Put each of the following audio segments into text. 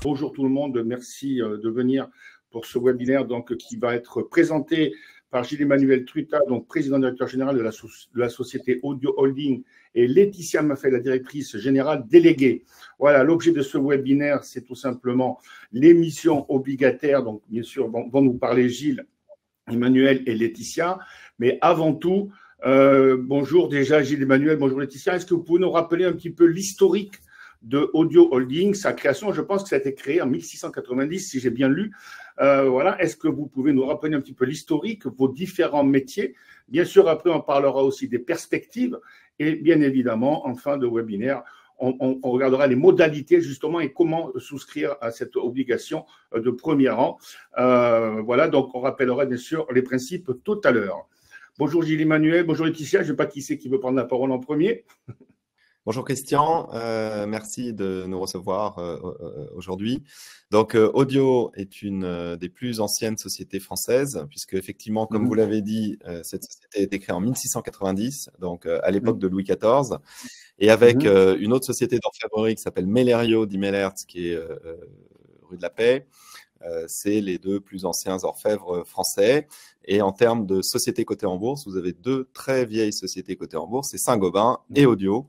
Bonjour tout le monde, merci de venir pour ce webinaire donc, qui va être présenté par Gilles-Emmanuel Truta, donc président directeur général de la société Audio Holding, et Laetitia Maffei, la directrice générale déléguée. Voilà, l'objet de ce webinaire, c'est tout simplement l'émission obligataire. Donc, bien sûr, vont nous parler Gilles, Emmanuel et Laetitia. Mais avant tout, bonjour déjà Gilles-Emmanuel, bonjour Laetitia. Est-ce que vous pouvez nous rappeler un petit peu l'historique de Audio Holding, sa création? Je pense que ça a été créé en 1690, si j'ai bien lu. Voilà. Est-ce que vous pouvez nous rappeler un petit peu l'historique, vos différents métiers? Bien sûr, après, on parlera aussi des perspectives. Et bien évidemment, en fin de webinaire, on regardera les modalités justement et comment souscrire à cette obligation de premier rang. Voilà, donc on rappellera bien sûr les principes tout à l'heure. Bonjour Gilles-Emmanuel, bonjour Laetitia, je ne sais pas qui c'est qui veut prendre la parole en premier. Bonjour Christian, merci de nous recevoir aujourd'hui. Donc Audio est une des plus anciennes sociétés françaises, puisque effectivement, comme vous l'avez dit, cette société a été créée en 1690, donc à l'époque de Louis XIV, et avec une autre société d'orfèvrerie qui s'appelle Mellerio di Mellerz, qui est rue de la Paix. C'est les deux plus anciens orfèvres français. Et en termes de sociétés cotées en bourse, vous avez deux très vieilles sociétés cotées en bourse, c'est Saint-Gobain et Audio.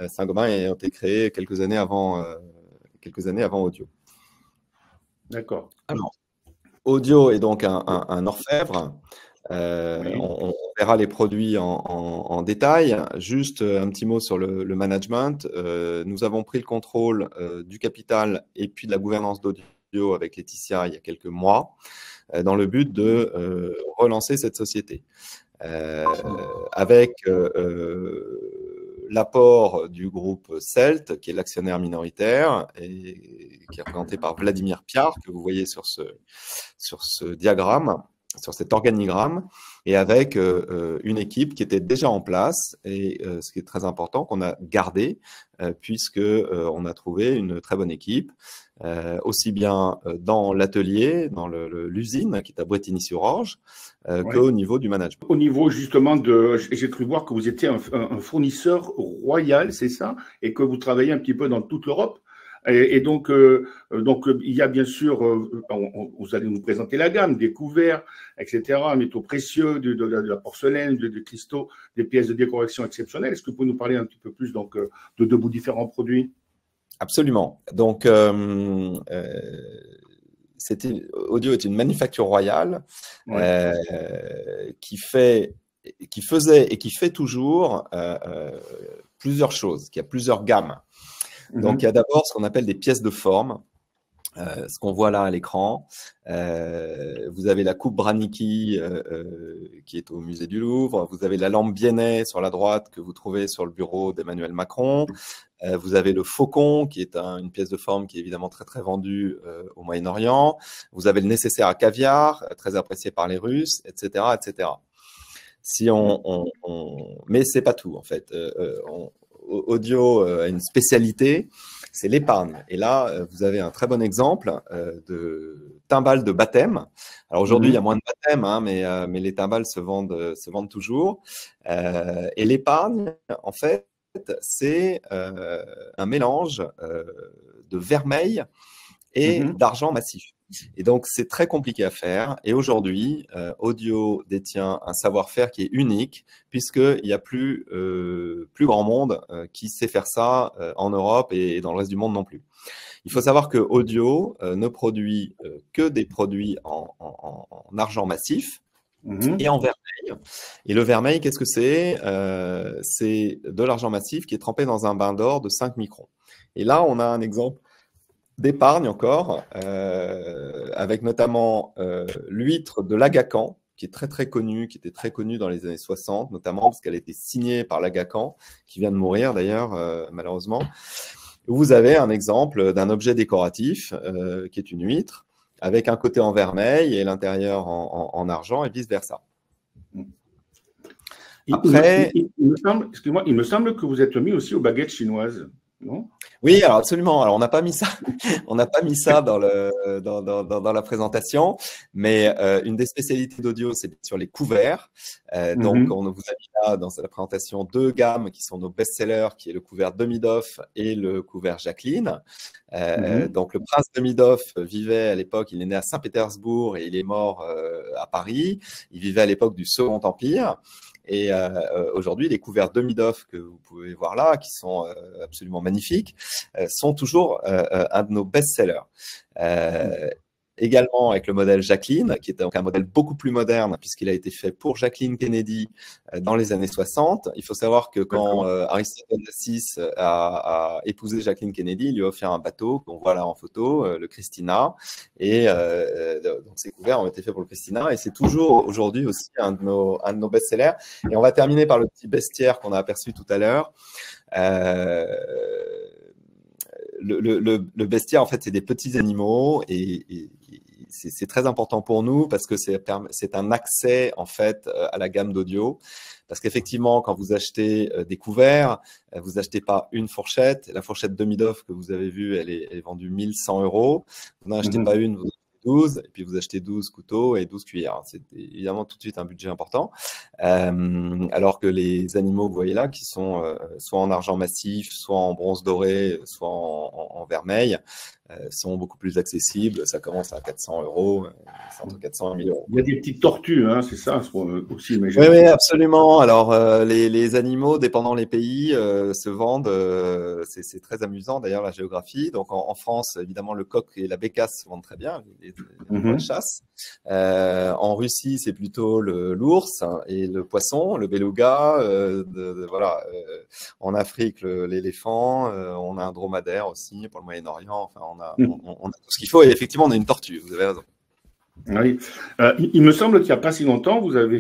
Saint-Gobain ayant été créé quelques années avant Audio. D'accord. Alors, Audio est donc un orfèvre. On verra les produits en détail. Juste un petit mot sur le management. Nous avons pris le contrôle du capital et puis de la gouvernance d'Audio avec Laetitia il y a quelques mois, dans le but de relancer cette société. Avec l'apport du groupe CELT, qui est l'actionnaire minoritaire, et qui est représenté par Vladimir Piar, que vous voyez sur ce diagramme, sur cet organigramme, et avec une équipe qui était déjà en place, et ce qui est très important, qu'on a gardé, puisque on a trouvé une très bonne équipe, aussi bien dans l'atelier, dans l'usine qui est à Bretigny-sur-Orge, qu'au niveau du management. Au niveau justement j'ai cru voir que vous étiez un fournisseur royal, c'est ça, et que vous travaillez un petit peu dans toute l'Europe. Et donc, il y a bien sûr, vous allez nous présenter la gamme des couverts, etc., métaux précieux, de la porcelaine, de cristaux, des pièces de décoration exceptionnelles. Est-ce que vous pouvez nous parler un petit peu plus donc, de vos différents produits? Absolument. Donc, Audio est une manufacture royale qui faisait et qui fait toujours plusieurs choses, qui a plusieurs gammes. Donc, il y a d'abord ce qu'on appelle des pièces de forme, ce qu'on voit là à l'écran. Vous avez la coupe Branicki qui est au musée du Louvre. Vous avez la lampe Biennet sur la droite que vous trouvez sur le bureau d'Emmanuel Macron. Vous avez le faucon qui est une pièce de forme qui est évidemment très très vendue au Moyen-Orient. Vous avez le nécessaire à caviar, très apprécié par les Russes, etc., etc. Mais c'est pas tout en fait. Audio a une spécialité, c'est l'épargne. Et là, vous avez un très bon exemple de timbales de baptême. Alors aujourd'hui, il y a moins de baptêmes, hein, mais les timbales se vendent toujours. Et l'épargne, en fait, c'est un mélange de vermeil et d'argent massif. Et donc, c'est très compliqué à faire. Et aujourd'hui, Audio détient un savoir-faire qui est unique, puisqu'il n'y a plus grand monde qui sait faire ça en Europe et dans le reste du monde non plus. Il faut savoir que Audio ne produit que des produits en argent massif et en vermeil. Et le vermeil, qu'est-ce que c'est? C'est de l'argent massif qui est trempé dans un bain d'or de 5 microns. Et là, on a un exemple d'épargne encore, avec notamment l'huître de l'Agacan, qui est très très connue, qui était très connue dans les années 60, notamment parce qu'elle a été signée par l'Agacan, qui vient de mourir d'ailleurs, malheureusement. Vous avez un exemple d'un objet décoratif, qui est une huître, avec un côté en vermeil et l'intérieur en argent, et vice-versa. Après, il me semble que vous êtes mis aussi aux baguettes chinoises. non? Oui, alors absolument. Alors on n'a pas mis ça, on n'a pas mis ça dans dans la présentation, mais une des spécialités d'Audio, c'est sur les couverts. Donc on vous a mis là dans la présentation deux gammes qui sont nos best-sellers, qui est le couvert Demidoff et le couvert Jacqueline. Donc le prince Demidoff vivait à l'époque, il est né à Saint-Pétersbourg et il est mort à Paris. Il vivait à l'époque du Second Empire. Et aujourd'hui, les couverts Demidoff que vous pouvez voir là, qui sont absolument magnifiques, sont toujours un de nos best-sellers. Également avec le modèle Jacqueline, qui est donc un modèle beaucoup plus moderne, puisqu'il a été fait pour Jacqueline Kennedy dans les années 60. Il faut savoir que quand Aristote VI a épousé Jacqueline Kennedy, il lui a offert un bateau qu'on voit là en photo, le Christina. Et donc ces couverts ont été faits pour le Christina. Et c'est toujours aujourd'hui aussi un de nos best-sellers. Et on va terminer par le petit bestiaire qu'on a aperçu tout à l'heure. Le bestiaire, en fait, c'est des petits animaux et c'est très important pour nous parce que c'est un accès, en fait, à la gamme d'audio. Parce qu'effectivement, quand vous achetez des couverts, vous achetez pas une fourchette. La fourchette Demidoff que vous avez vue, elle est vendue 1 100 €. Vous n'en achetez pas une, vous 12, et puis vous achetez 12 couteaux et 12 cuillères. C'est évidemment tout de suite un budget important. Alors que les animaux que vous voyez là, qui sont soit en argent massif, soit en bronze doré, soit en vermeil, sont beaucoup plus accessibles. Ça commence à 400 €, c'est entre 400 et 1000 €. Il y a des petites tortues, hein, c'est ça aussi. Mais oui, absolument. Alors, les animaux, dépendant les pays, se vendent. C'est très amusant, d'ailleurs, la géographie. Donc, en France, évidemment, le coq et la bécasse se vendent très bien, les animaux de chasse. En Russie, c'est plutôt l'ours et le poisson, le beluga. Voilà. En Afrique, l'éléphant. On a un dromadaire aussi pour le Moyen-Orient. Enfin, on a tout ce qu'il faut. Et effectivement, on a une tortue. Vous avez raison. Oui. Il me semble qu'il n'y a pas si longtemps, vous avez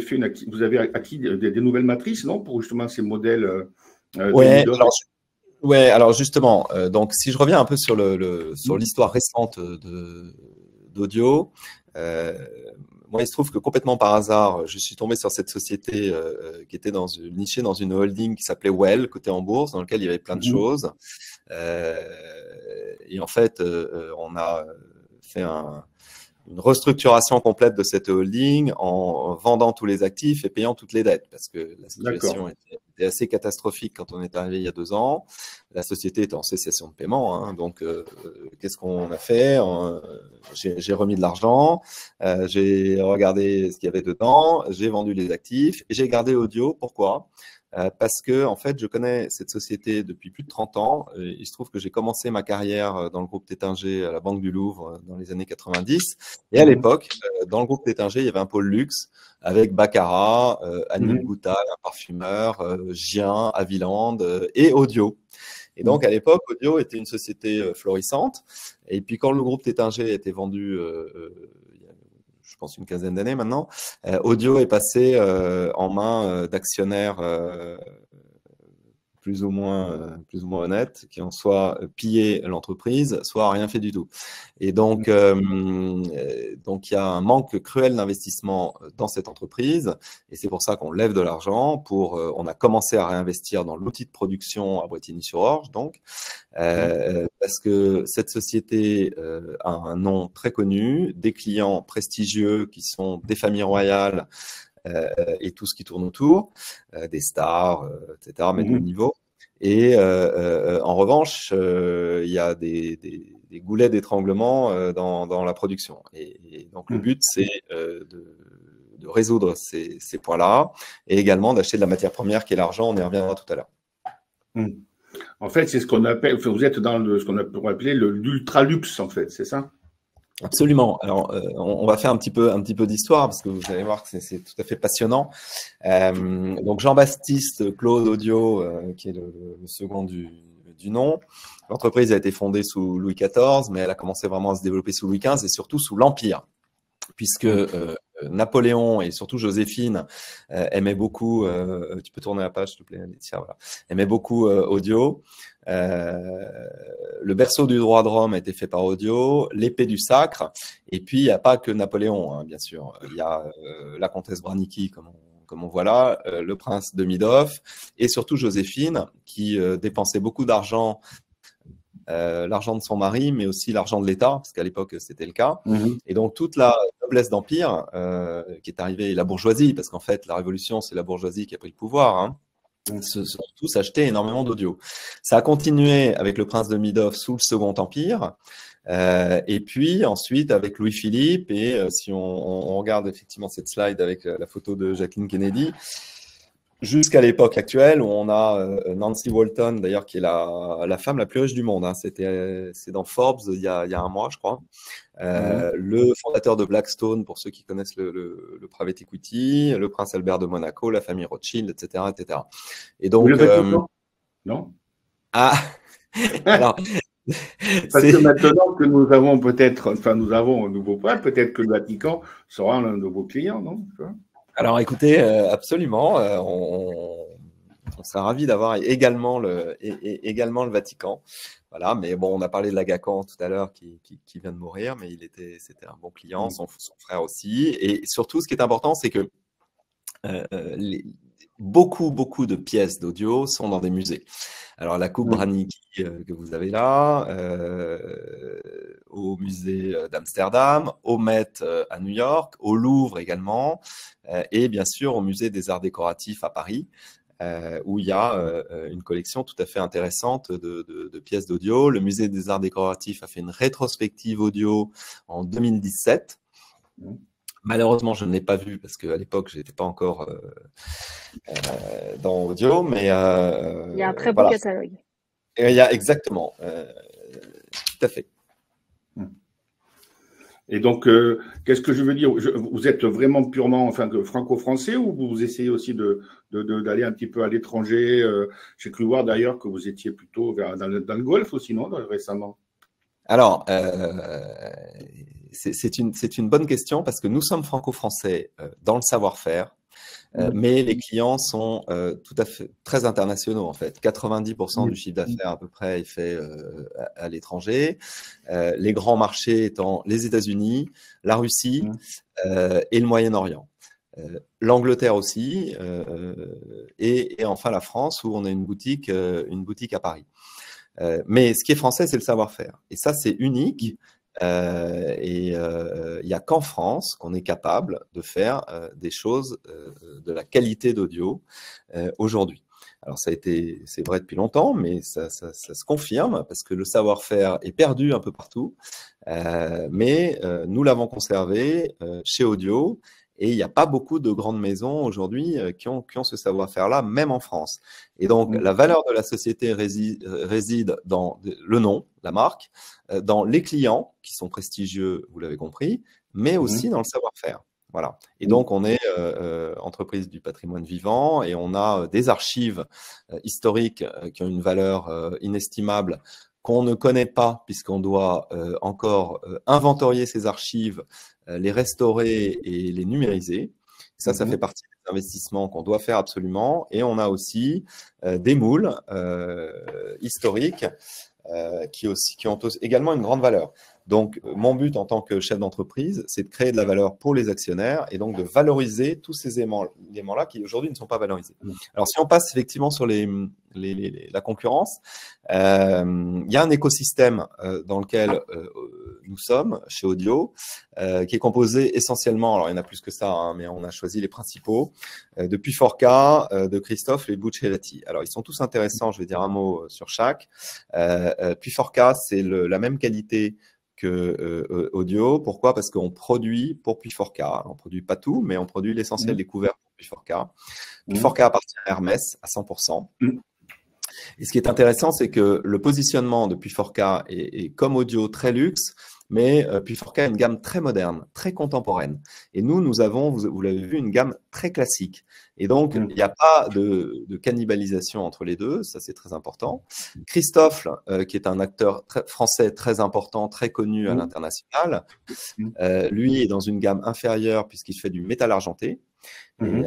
acquis des nouvelles matrices, non, pour justement ces modèles. Alors justement, donc si je reviens un peu sur l'histoire récente d'Audio, moi il se trouve que complètement par hasard, je suis tombé sur cette société qui était nichée dans une holding qui s'appelait Well, cotée en bourse, dans lequel il y avait plein de choses. Et en fait, on a fait une restructuration complète de cette holding en vendant tous les actifs et payant toutes les dettes parce que la situation était assez catastrophique quand on est arrivé il y a 2 ans. La société était en cessation de paiement. Hein, donc, qu'est-ce qu'on a fait? J'ai remis de l'argent, j'ai regardé ce qu'il y avait dedans, j'ai vendu les actifs et j'ai gardé Audio. Pourquoi? Parce que en fait, je connais cette société depuis plus de 30 ans. Il se trouve que j'ai commencé ma carrière dans le groupe Tétinger à la Banque du Louvre dans les années 90. Et à l'époque, dans le groupe Tétinger, il y avait un pôle luxe avec Baccarat, Annick Goutal, un parfumeur, Gien, Haviland et Audio. Et donc, à l'époque, Audio était une société florissante. Et puis, quand le groupe Tétinger a été vendu je pense une quinzaine d'années maintenant, Audio est passé en main d'actionnaires plus ou moins honnêtes, qui ont soit pillé l'entreprise, soit rien fait du tout. Et donc il y a un manque cruel d'investissement dans cette entreprise, et c'est pour ça qu'on lève de l'argent. On a commencé à réinvestir dans l'outil de production à Bretigny-sur-Orge, donc parce que cette société a un nom très connu, des clients prestigieux qui sont des familles royales. Et tout ce qui tourne autour, des stars, etc., mais de haut niveau. Et en revanche, il y a des goulets d'étranglement dans la production. Et donc, le but, c'est de résoudre ces points-là et également d'acheter de la matière première qui est l'argent. On y reviendra tout à l'heure. En fait, c'est ce qu'on appelle, vous êtes dans ce qu'on pourrait appeler l'ultra-luxe, en fait, c'est ça? Absolument. Alors, on va faire un petit peu d'histoire parce que vous allez voir que c'est tout à fait passionnant. Donc, Jean-Baptiste Claude Audio, qui est le second du nom. L'entreprise a été fondée sous Louis XIV, mais elle a commencé vraiment à se développer sous Louis XV et surtout sous l'Empire, puisque Napoléon et surtout Joséphine aimaient beaucoup. Tu peux tourner la page, s'il te plaît, Laetitia, voilà. Aimaient beaucoup Audio. Le berceau du droit de Rome a été fait par Audio, l'épée du sacre, et puis il n'y a pas que Napoléon, hein, bien sûr. Il y a la comtesse Branicki, comme on voit là, le prince Demidoff, et surtout Joséphine, qui dépensait beaucoup d'argent l'argent de son mari, mais aussi l'argent de l'État, parce qu'à l'époque, c'était le cas. Et donc, toute la noblesse d'Empire qui est arrivée, et la bourgeoisie, parce qu'en fait, la Révolution, c'est la bourgeoisie qui a pris le pouvoir, hein, se sont tous achetés énormément d'audio. Ça a continué avec le prince de Midov sous le Second Empire. Et puis ensuite avec Louis-Philippe, et si on regarde effectivement cette slide avec la photo de Jacqueline Kennedy, jusqu'à l'époque actuelle où on a Nancy Walton, d'ailleurs, qui est la femme la plus riche du monde. Hein. C'est dans Forbes il y a un mois, je crois. Le fondateur de Blackstone, pour ceux qui connaissent le private equity, le prince Albert de Monaco, la famille Rothschild, etc., etc. Et donc, non. Ah, alors. Parce que maintenant que nous avons peut-être, enfin, nous avons un nouveau point, peut-être que le Vatican sera un nouveau client, non? Alors, écoutez, absolument, on serait ravis d'avoir également le Vatican. Voilà, mais bon, on a parlé de Lagacan tout à l'heure qui vient de mourir, mais c'était un bon client, son frère aussi. Et surtout, ce qui est important, c'est que beaucoup de pièces d'audio sont dans des musées. Alors, la coupe Branicki que vous avez là, au musée d'Amsterdam, au Met à New York, au Louvre également, et bien sûr au musée des arts décoratifs à Paris, où il y a une collection tout à fait intéressante de pièces d'audio. Le musée des arts décoratifs a fait une rétrospective audio en 2017. Malheureusement, je ne l'ai pas vu parce qu'à l'époque, je n'étais pas encore dans audio, mais il y a un très beau catalogue. Et il y a exactement, tout à fait. Et donc, qu'est-ce que je veux dire? Vous êtes vraiment purement, enfin, franco-français, ou vous essayez aussi d'aller un petit peu à l'étranger? J'ai cru voir d'ailleurs que vous étiez plutôt dans le Golfe aussi, non, récemment? Alors, c'est une bonne question parce que nous sommes franco-français dans le savoir-faire, mais les clients sont tout à fait très internationaux en fait. 90% du chiffre d'affaires à peu près est fait à l'étranger. Les grands marchés étant les États-Unis, la Russie et le Moyen-Orient. L'Angleterre aussi, et enfin la France où on a une boutique à Paris. Mais ce qui est français, c'est le savoir-faire. Et ça, c'est unique. Et il n'y a qu'en France qu'on est capable de faire des choses de la qualité d'audio aujourd'hui. Alors, c'est vrai depuis longtemps, mais ça se confirme parce que le savoir-faire est perdu un peu partout. Mais nous l'avons conservé chez Audio. Et il n'y a pas beaucoup de grandes maisons aujourd'hui qui ont ce savoir-faire-là, même en France. Et donc, la valeur de la société réside dans le nom, la marque, dans les clients qui sont prestigieux, vous l'avez compris, mais aussi dans le savoir-faire. Voilà. Et donc, on est entreprise du patrimoine vivant et on a des archives historiques qui ont une valeur inestimable qu'on ne connaît pas puisqu'on doit encore inventorier ces archives, les restaurer et les numériser. Ça fait partie des investissements qu'on doit faire absolument. Et on a aussi des moules historiques qui ont également une grande valeur. Donc, mon but en tant que chef d'entreprise, c'est de créer de la valeur pour les actionnaires et donc de valoriser tous ces éléments-là qui aujourd'hui ne sont pas valorisés. Alors, si on passe effectivement sur la concurrence, il y a un écosystème dans lequel nous sommes chez Audio, qui est composé essentiellement, alors il y en a plus que ça, hein, mais on a choisi les principaux, de P4K, de Christophe et Buccellati. Alors, ils sont tous intéressants, je vais dire un mot sur chaque. P4K, c'est la même qualité que Audio. Pourquoi? Parce qu'on produit pour P4K. On ne produit pas tout, mais on produit l'essentiel des couverts pour P4K. P4K appartient à Hermès à 100%. Et ce qui est intéressant, c'est que le positionnement de P4K est comme Audio très luxe, mais P4K a une gamme très moderne, très contemporaine. Et nous avons, vous l'avez vu, une gamme très classique. Et donc, il n'y a pas de cannibalisation entre les deux, ça c'est très important. Christophe, qui est un acteur français très important, très connu à l'international, lui est dans une gamme inférieure puisqu'il fait du métal argenté. Et,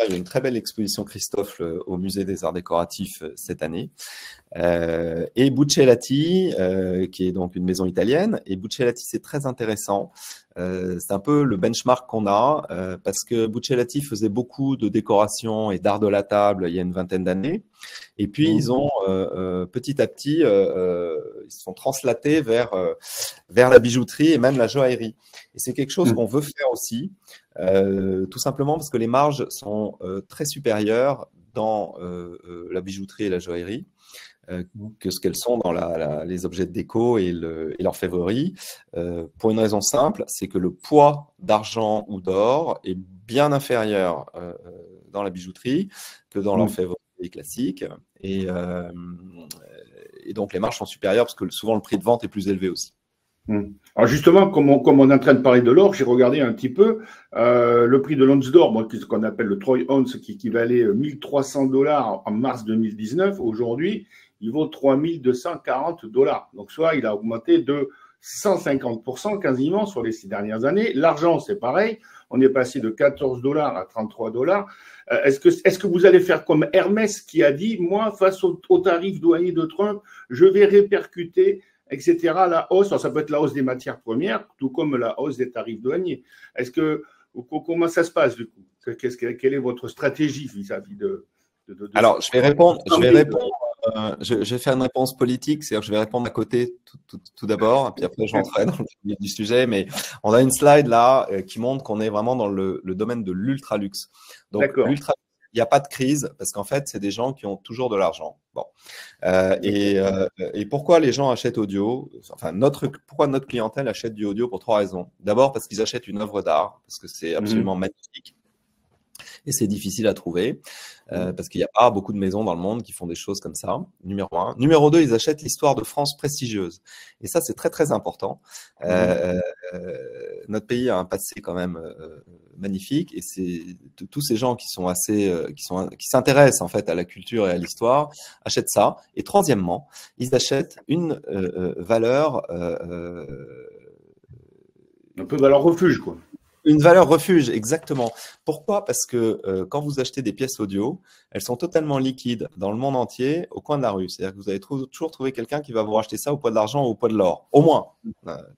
il y a une très belle exposition Christophe au musée des arts décoratifs cette année. Et Buccellati, qui est donc une maison italienne. Et Buccellati, c'est très intéressant c'est un peu le benchmark qu'on a parce que Buccellati faisait beaucoup de décoration et d'art de la table il y a une vingtaine d'années. Et puis, ils ont petit à petit, ils se sont translatés vers la bijouterie et même la joaillerie. Et c'est quelque chose qu'on veut faire aussi, tout simplement parce que les marges sont très supérieures dans la bijouterie et la joaillerie que ce qu'elles sont dans les objets de déco et l'orfèvrerie, pour une raison simple, c'est que le poids d'argent ou d'or est bien inférieur dans la bijouterie que dans l'orfèvrerie classique. Et donc, les marges sont supérieures parce que souvent, le prix de vente est plus élevé aussi. Alors justement, comme on est en train de parler de l'or, j'ai regardé un petit peu le prix de l'once d'or, ce qu'on appelle le Troy Ounce, qui valait $1 300 en mars 2019. Aujourd'hui, il vaut $3 240. Donc, soit il a augmenté de 150% quasiment sur les 6 dernières années. L'argent, c'est pareil. On est passé de $14 à $33. Est-ce que vous allez faire comme Hermès qui a dit, moi, face au tarif douanier de Trump, je vais répercuter, etc., la hausse. Alors, ça peut être la hausse des matières premières, tout comme la hausse des tarifs douaniers. Comment ça se passe du coup? Quelle est votre stratégie vis-à-vis de Alors, je vais faire une réponse politique, c'est-à-dire que je vais répondre à côté tout d'abord, puis après je rentrerai dans le vif du sujet. Mais on a une slide là qui montre qu'on est vraiment dans le domaine de l'ultra-luxe. Donc, l'ultra, il n'y a pas de crise parce qu'en fait, c'est des gens qui ont toujours de l'argent. Bon. Et pourquoi les gens achètent audio? Enfin, pourquoi notre clientèle achète du audio? Pour 3 raisons. D'abord, parce qu'ils achètent une œuvre d'art, parce que c'est absolument magnifique. Et c'est difficile à trouver parce qu'il n'y a pas beaucoup de maisons dans le monde qui font des choses comme ça, numéro 1. Numéro 2, ils achètent l'histoire de France prestigieuse. Et ça, c'est très, très important. Notre pays a un passé quand même magnifique et c'est tous ces gens qui s'intéressent en fait à la culture et à l'histoire achètent ça. Et troisièmement, ils achètent une valeur… un peu valeur refuge, quoi. Une valeur refuge, exactement. Pourquoi? Parce que quand vous achetez des pièces audio, elles sont totalement liquides dans le monde entier au coin de la rue. C'est-à-dire que vous allez toujours trouver quelqu'un qui va vous racheter ça au poids de l'argent ou au poids de l'or. Au moins.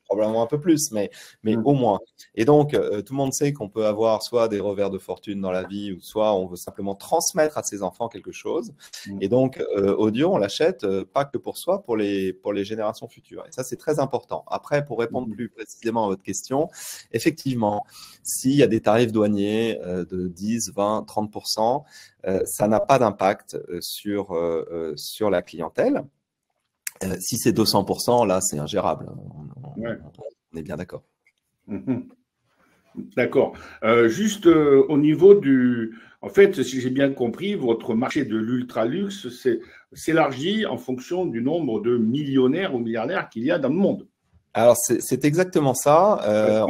Probablement un peu plus, mais au moins. Et donc, tout le monde sait qu'on peut avoir soit des revers de fortune dans la vie, ou soit on veut simplement transmettre à ses enfants quelque chose. Et donc, audio, on l'achète pas que pour soi, pour les générations futures. Et ça, c'est très important. Après, pour répondre plus précisément à votre question, effectivement, s'il y a des tarifs douaniers de 10, 20, 30%, ça n'a pas d'impact sur la clientèle. Si c'est 200%, là, c'est ingérable. On est bien d'accord. D'accord. Juste au niveau du… En fait, si j'ai bien compris, votre marché de l'ultra-luxe s'élargit en fonction du nombre de millionnaires ou milliardaires qu'il y a dans le monde. Alors, c'est exactement ça.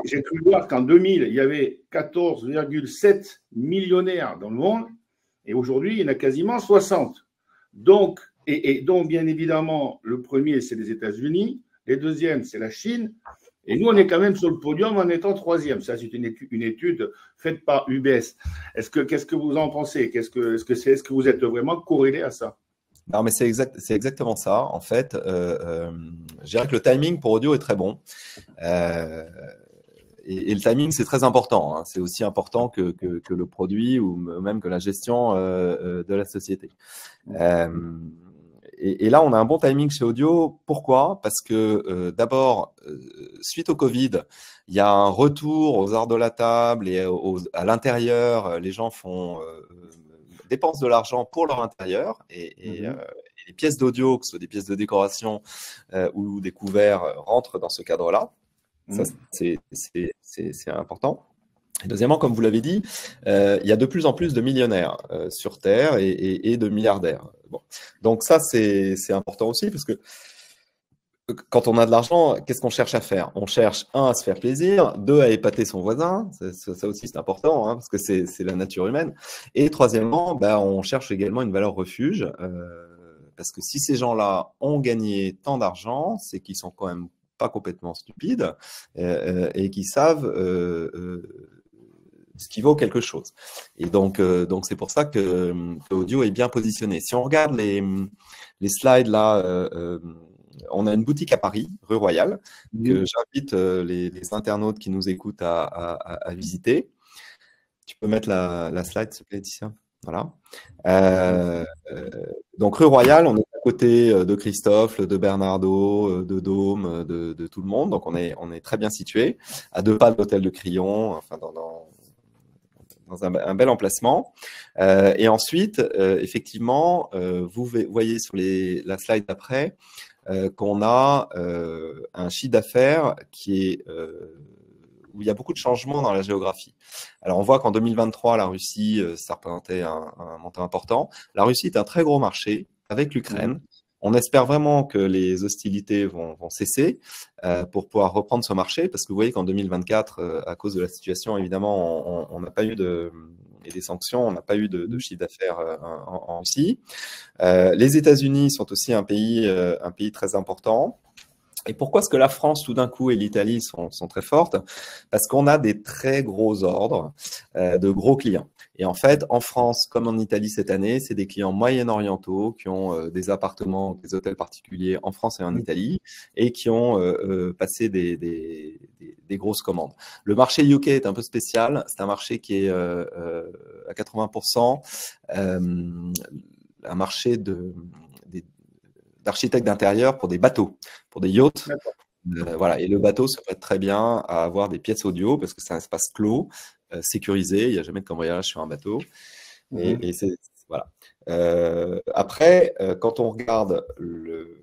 J'ai cru voir qu'en 2000, il y avait 14,7 millionnaires dans le monde et aujourd'hui, il y en a quasiment 60. Donc, donc, bien évidemment, le premier, c'est les États-Unis, les deuxièmes, c'est la Chine et nous, on est quand même sur le podium en étant 3e. Ça, c'est une étude faite par UBS. Qu'est-ce que vous en pensez? Est-ce que vous êtes vraiment corrélé à ça? Non, mais c'est exactement ça. En fait, je dirais que le timing pour audio est très bon. Et le timing, c'est très important. Hein. C'est aussi important que le produit ou même que la gestion de la société. Et là, on a un bon timing chez Audio. Pourquoi? Parce que d'abord, suite au Covid, il y a un retour aux arts de la table et à l'intérieur. Les gens dépensent de l'argent pour leur intérieur et les pièces d'audio, que ce soit des pièces de décoration ou des couverts, rentrent dans ce cadre-là. Ça, c'est important. Et deuxièmement, comme vous l'avez dit, il y a de plus en plus de millionnaires sur Terre et de milliardaires. Bon. Donc ça, c'est important aussi parce que quand on a de l'argent, qu'est-ce qu'on cherche à faire? On cherche, 1, à se faire plaisir, 2, à épater son voisin. Ça aussi, c'est important, hein, parce que c'est la nature humaine. Et troisièmement, on cherche également une valeur refuge. Parce que si ces gens-là ont gagné tant d'argent, c'est qu'ils sont quand même pas complètement stupides et qu'ils savent ce qui vaut quelque chose. Et donc c'est pour ça que Audio est bien positionné. Si on regarde les slides là, on a une boutique à Paris, rue Royale, que j'invite les internautes qui nous écoutent à visiter. Tu peux mettre la slide, s'il te plaît, Laetitia. Voilà. Donc, rue Royale, on est à côté de Christophe, de Bernardo, de Dôme, de tout le monde. Donc, on est très bien situé, à 2 pas de l'hôtel de Crillon, enfin, dans un bel emplacement. Et ensuite, effectivement, vous voyez sur la slide d'après qu'on a un chiffre d'affaires qui est où il y a beaucoup de changements dans la géographie. Alors, on voit qu'en 2023, la Russie, ça représentait un montant important. La Russie est un très gros marché avec l'Ukraine. On espère vraiment que les hostilités vont cesser pour pouvoir reprendre ce marché, parce que vous voyez qu'en 2024, à cause de la situation, évidemment, on n'a pas eu et des sanctions, on n'a pas eu de chiffre d'affaires en Russie. Les États-Unis sont aussi un pays très important. Et pourquoi est-ce que la France, tout d'un coup, et l'Italie sont très fortes? Parce qu'on a des très gros ordres de gros clients. Et en fait, en France, comme en Italie cette année, c'est des clients moyen-orientaux qui ont des appartements, des hôtels particuliers en France et en Italie et qui ont passé des grosses commandes. Le marché UK est un peu spécial. C'est un marché qui est à 80% un marché d'architectes d'intérieur pour des bateaux, pour des yachts. Voilà. Et le bateau se prête très bien à avoir des pièces audio parce que c'est un espace clos, sécurisé. Il n'y a jamais de cambriolage sur un bateau. Et c'est voilà. Après, quand on regarde le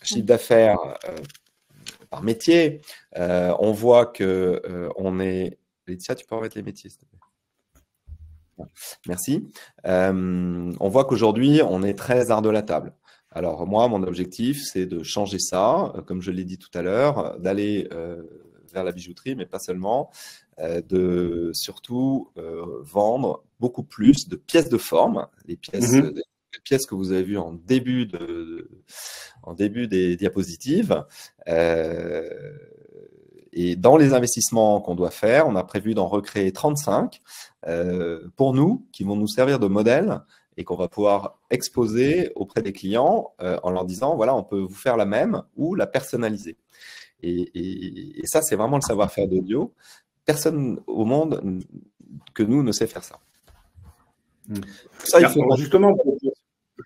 chiffre d'affaires par métier, on voit que on est. Laetitia, tu peux remettre les métiers, s'il te plaît. Merci. On voit qu'aujourd'hui, on est très art de la table. Alors moi, mon objectif, c'est de changer ça, comme je l'ai dit tout à l'heure, d'aller vers la bijouterie, mais pas seulement, de surtout vendre beaucoup plus de pièces de forme, les pièces que vous avez vues en début des diapositives. Et dans les investissements qu'on doit faire, on a prévu d'en recréer 35 pour nous, qui vont nous servir de modèle et qu'on va pouvoir exposer auprès des clients en leur disant, voilà, on peut vous faire la même ou la personnaliser. Et ça, c'est vraiment le savoir-faire d'Audio. Personne au monde que nous ne sait faire ça. Ça, il faut... Alors, justement,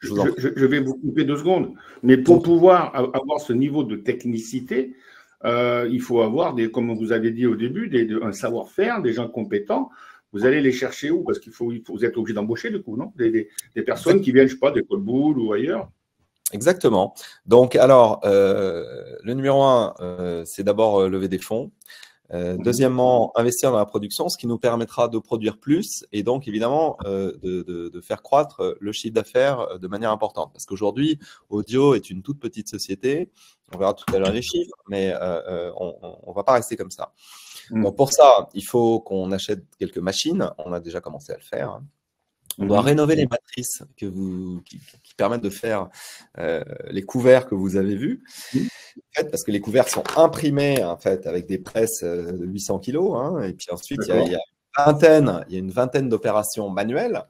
je vais vous couper 2 secondes, mais pour pouvoir avoir ce niveau de technicité, il faut avoir, comme vous avez dit au début, un savoir-faire, des gens compétents. Vous allez les chercher où? Parce vous êtes obligé d'embaucher, du coup, non? Des personnes qui viennent, je ne sais pas, des Colboul ou ailleurs. Exactement. Donc, alors, le numéro 1, c'est d'abord lever des fonds. Deuxièmement, investir dans la production, ce qui nous permettra de produire plus et donc évidemment de faire croître le chiffre d'affaires de manière importante. Parce qu'aujourd'hui, Audio est une toute petite société. On verra tout à l'heure les chiffres, mais on ne va pas rester comme ça. Donc pour ça, il faut qu'on achète quelques machines. On a déjà commencé à le faire. On doit rénover les matrices qui permettent de faire les couverts que vous avez vus. En fait, parce que les couverts sont imprimés en fait avec des presses de 800 kg. Hein, et puis ensuite, il y a une vingtaine d'opérations manuelles.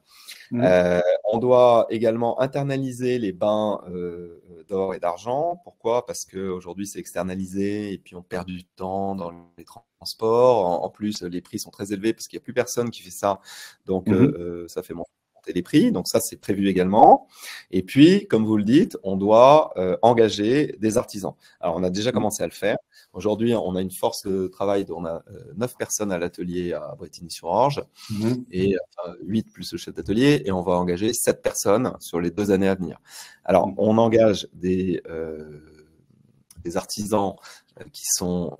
On doit également internaliser les bains d'or et d'argent. Pourquoi? Parce qu'aujourd'hui, c'est externalisé et puis on perd du temps dans les transports. En plus, les prix sont très élevés parce qu'il n'y a plus personne qui fait ça. Donc, ça fait monter les prix. Donc, ça, c'est prévu également. Et puis, comme vous le dites, on doit engager des artisans. Alors, on a déjà commencé à le faire. Aujourd'hui, on a une force de travail dont on a 9 personnes à l'atelier à Bretigny-sur-Orge et 8 plus le chef d'atelier. Et on va engager 7 personnes sur les 2 années à venir. Alors, on engage des artisans qui sont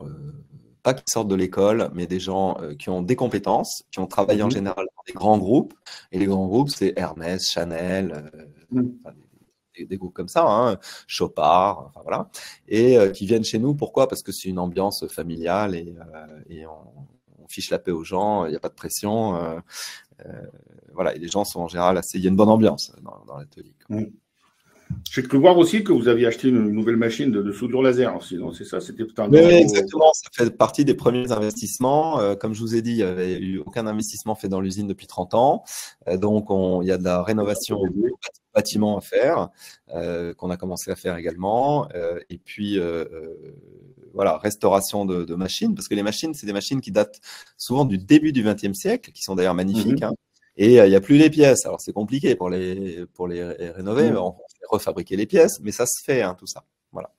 pas qui sortent de l'école, mais des gens qui ont des compétences, qui ont travaillé en général dans des grands groupes. Et les grands groupes, c'est Hermès, Chanel, des groupes comme ça, hein, Chopard, enfin voilà, et qui viennent chez nous. Pourquoi? Parce que c'est une ambiance familiale et on fiche la paix aux gens, il n'y a pas de pression. Voilà, et les gens sont en général assez... Il y a une bonne ambiance dans l'atelier. J'ai cru voir aussi que vous aviez acheté une nouvelle machine de soudure laser aussi, non? C'est ça? C'était Oui, exactement. Ça fait partie des premiers investissements. Comme je vous ai dit, il n'y avait eu aucun investissement fait dans l'usine depuis 30 ans. Donc, il y a de la rénovation du bâtiment à faire, qu'on a commencé à faire également. Et puis, voilà, restauration de machines, parce que les machines, c'est des machines qui datent souvent du début du XXe siècle, qui sont d'ailleurs magnifiques. Hein. Et il n'y a plus les pièces. Alors, c'est compliqué pour les rénover. On fait refabriquer les pièces, mais ça se fait, hein, tout ça. Voilà.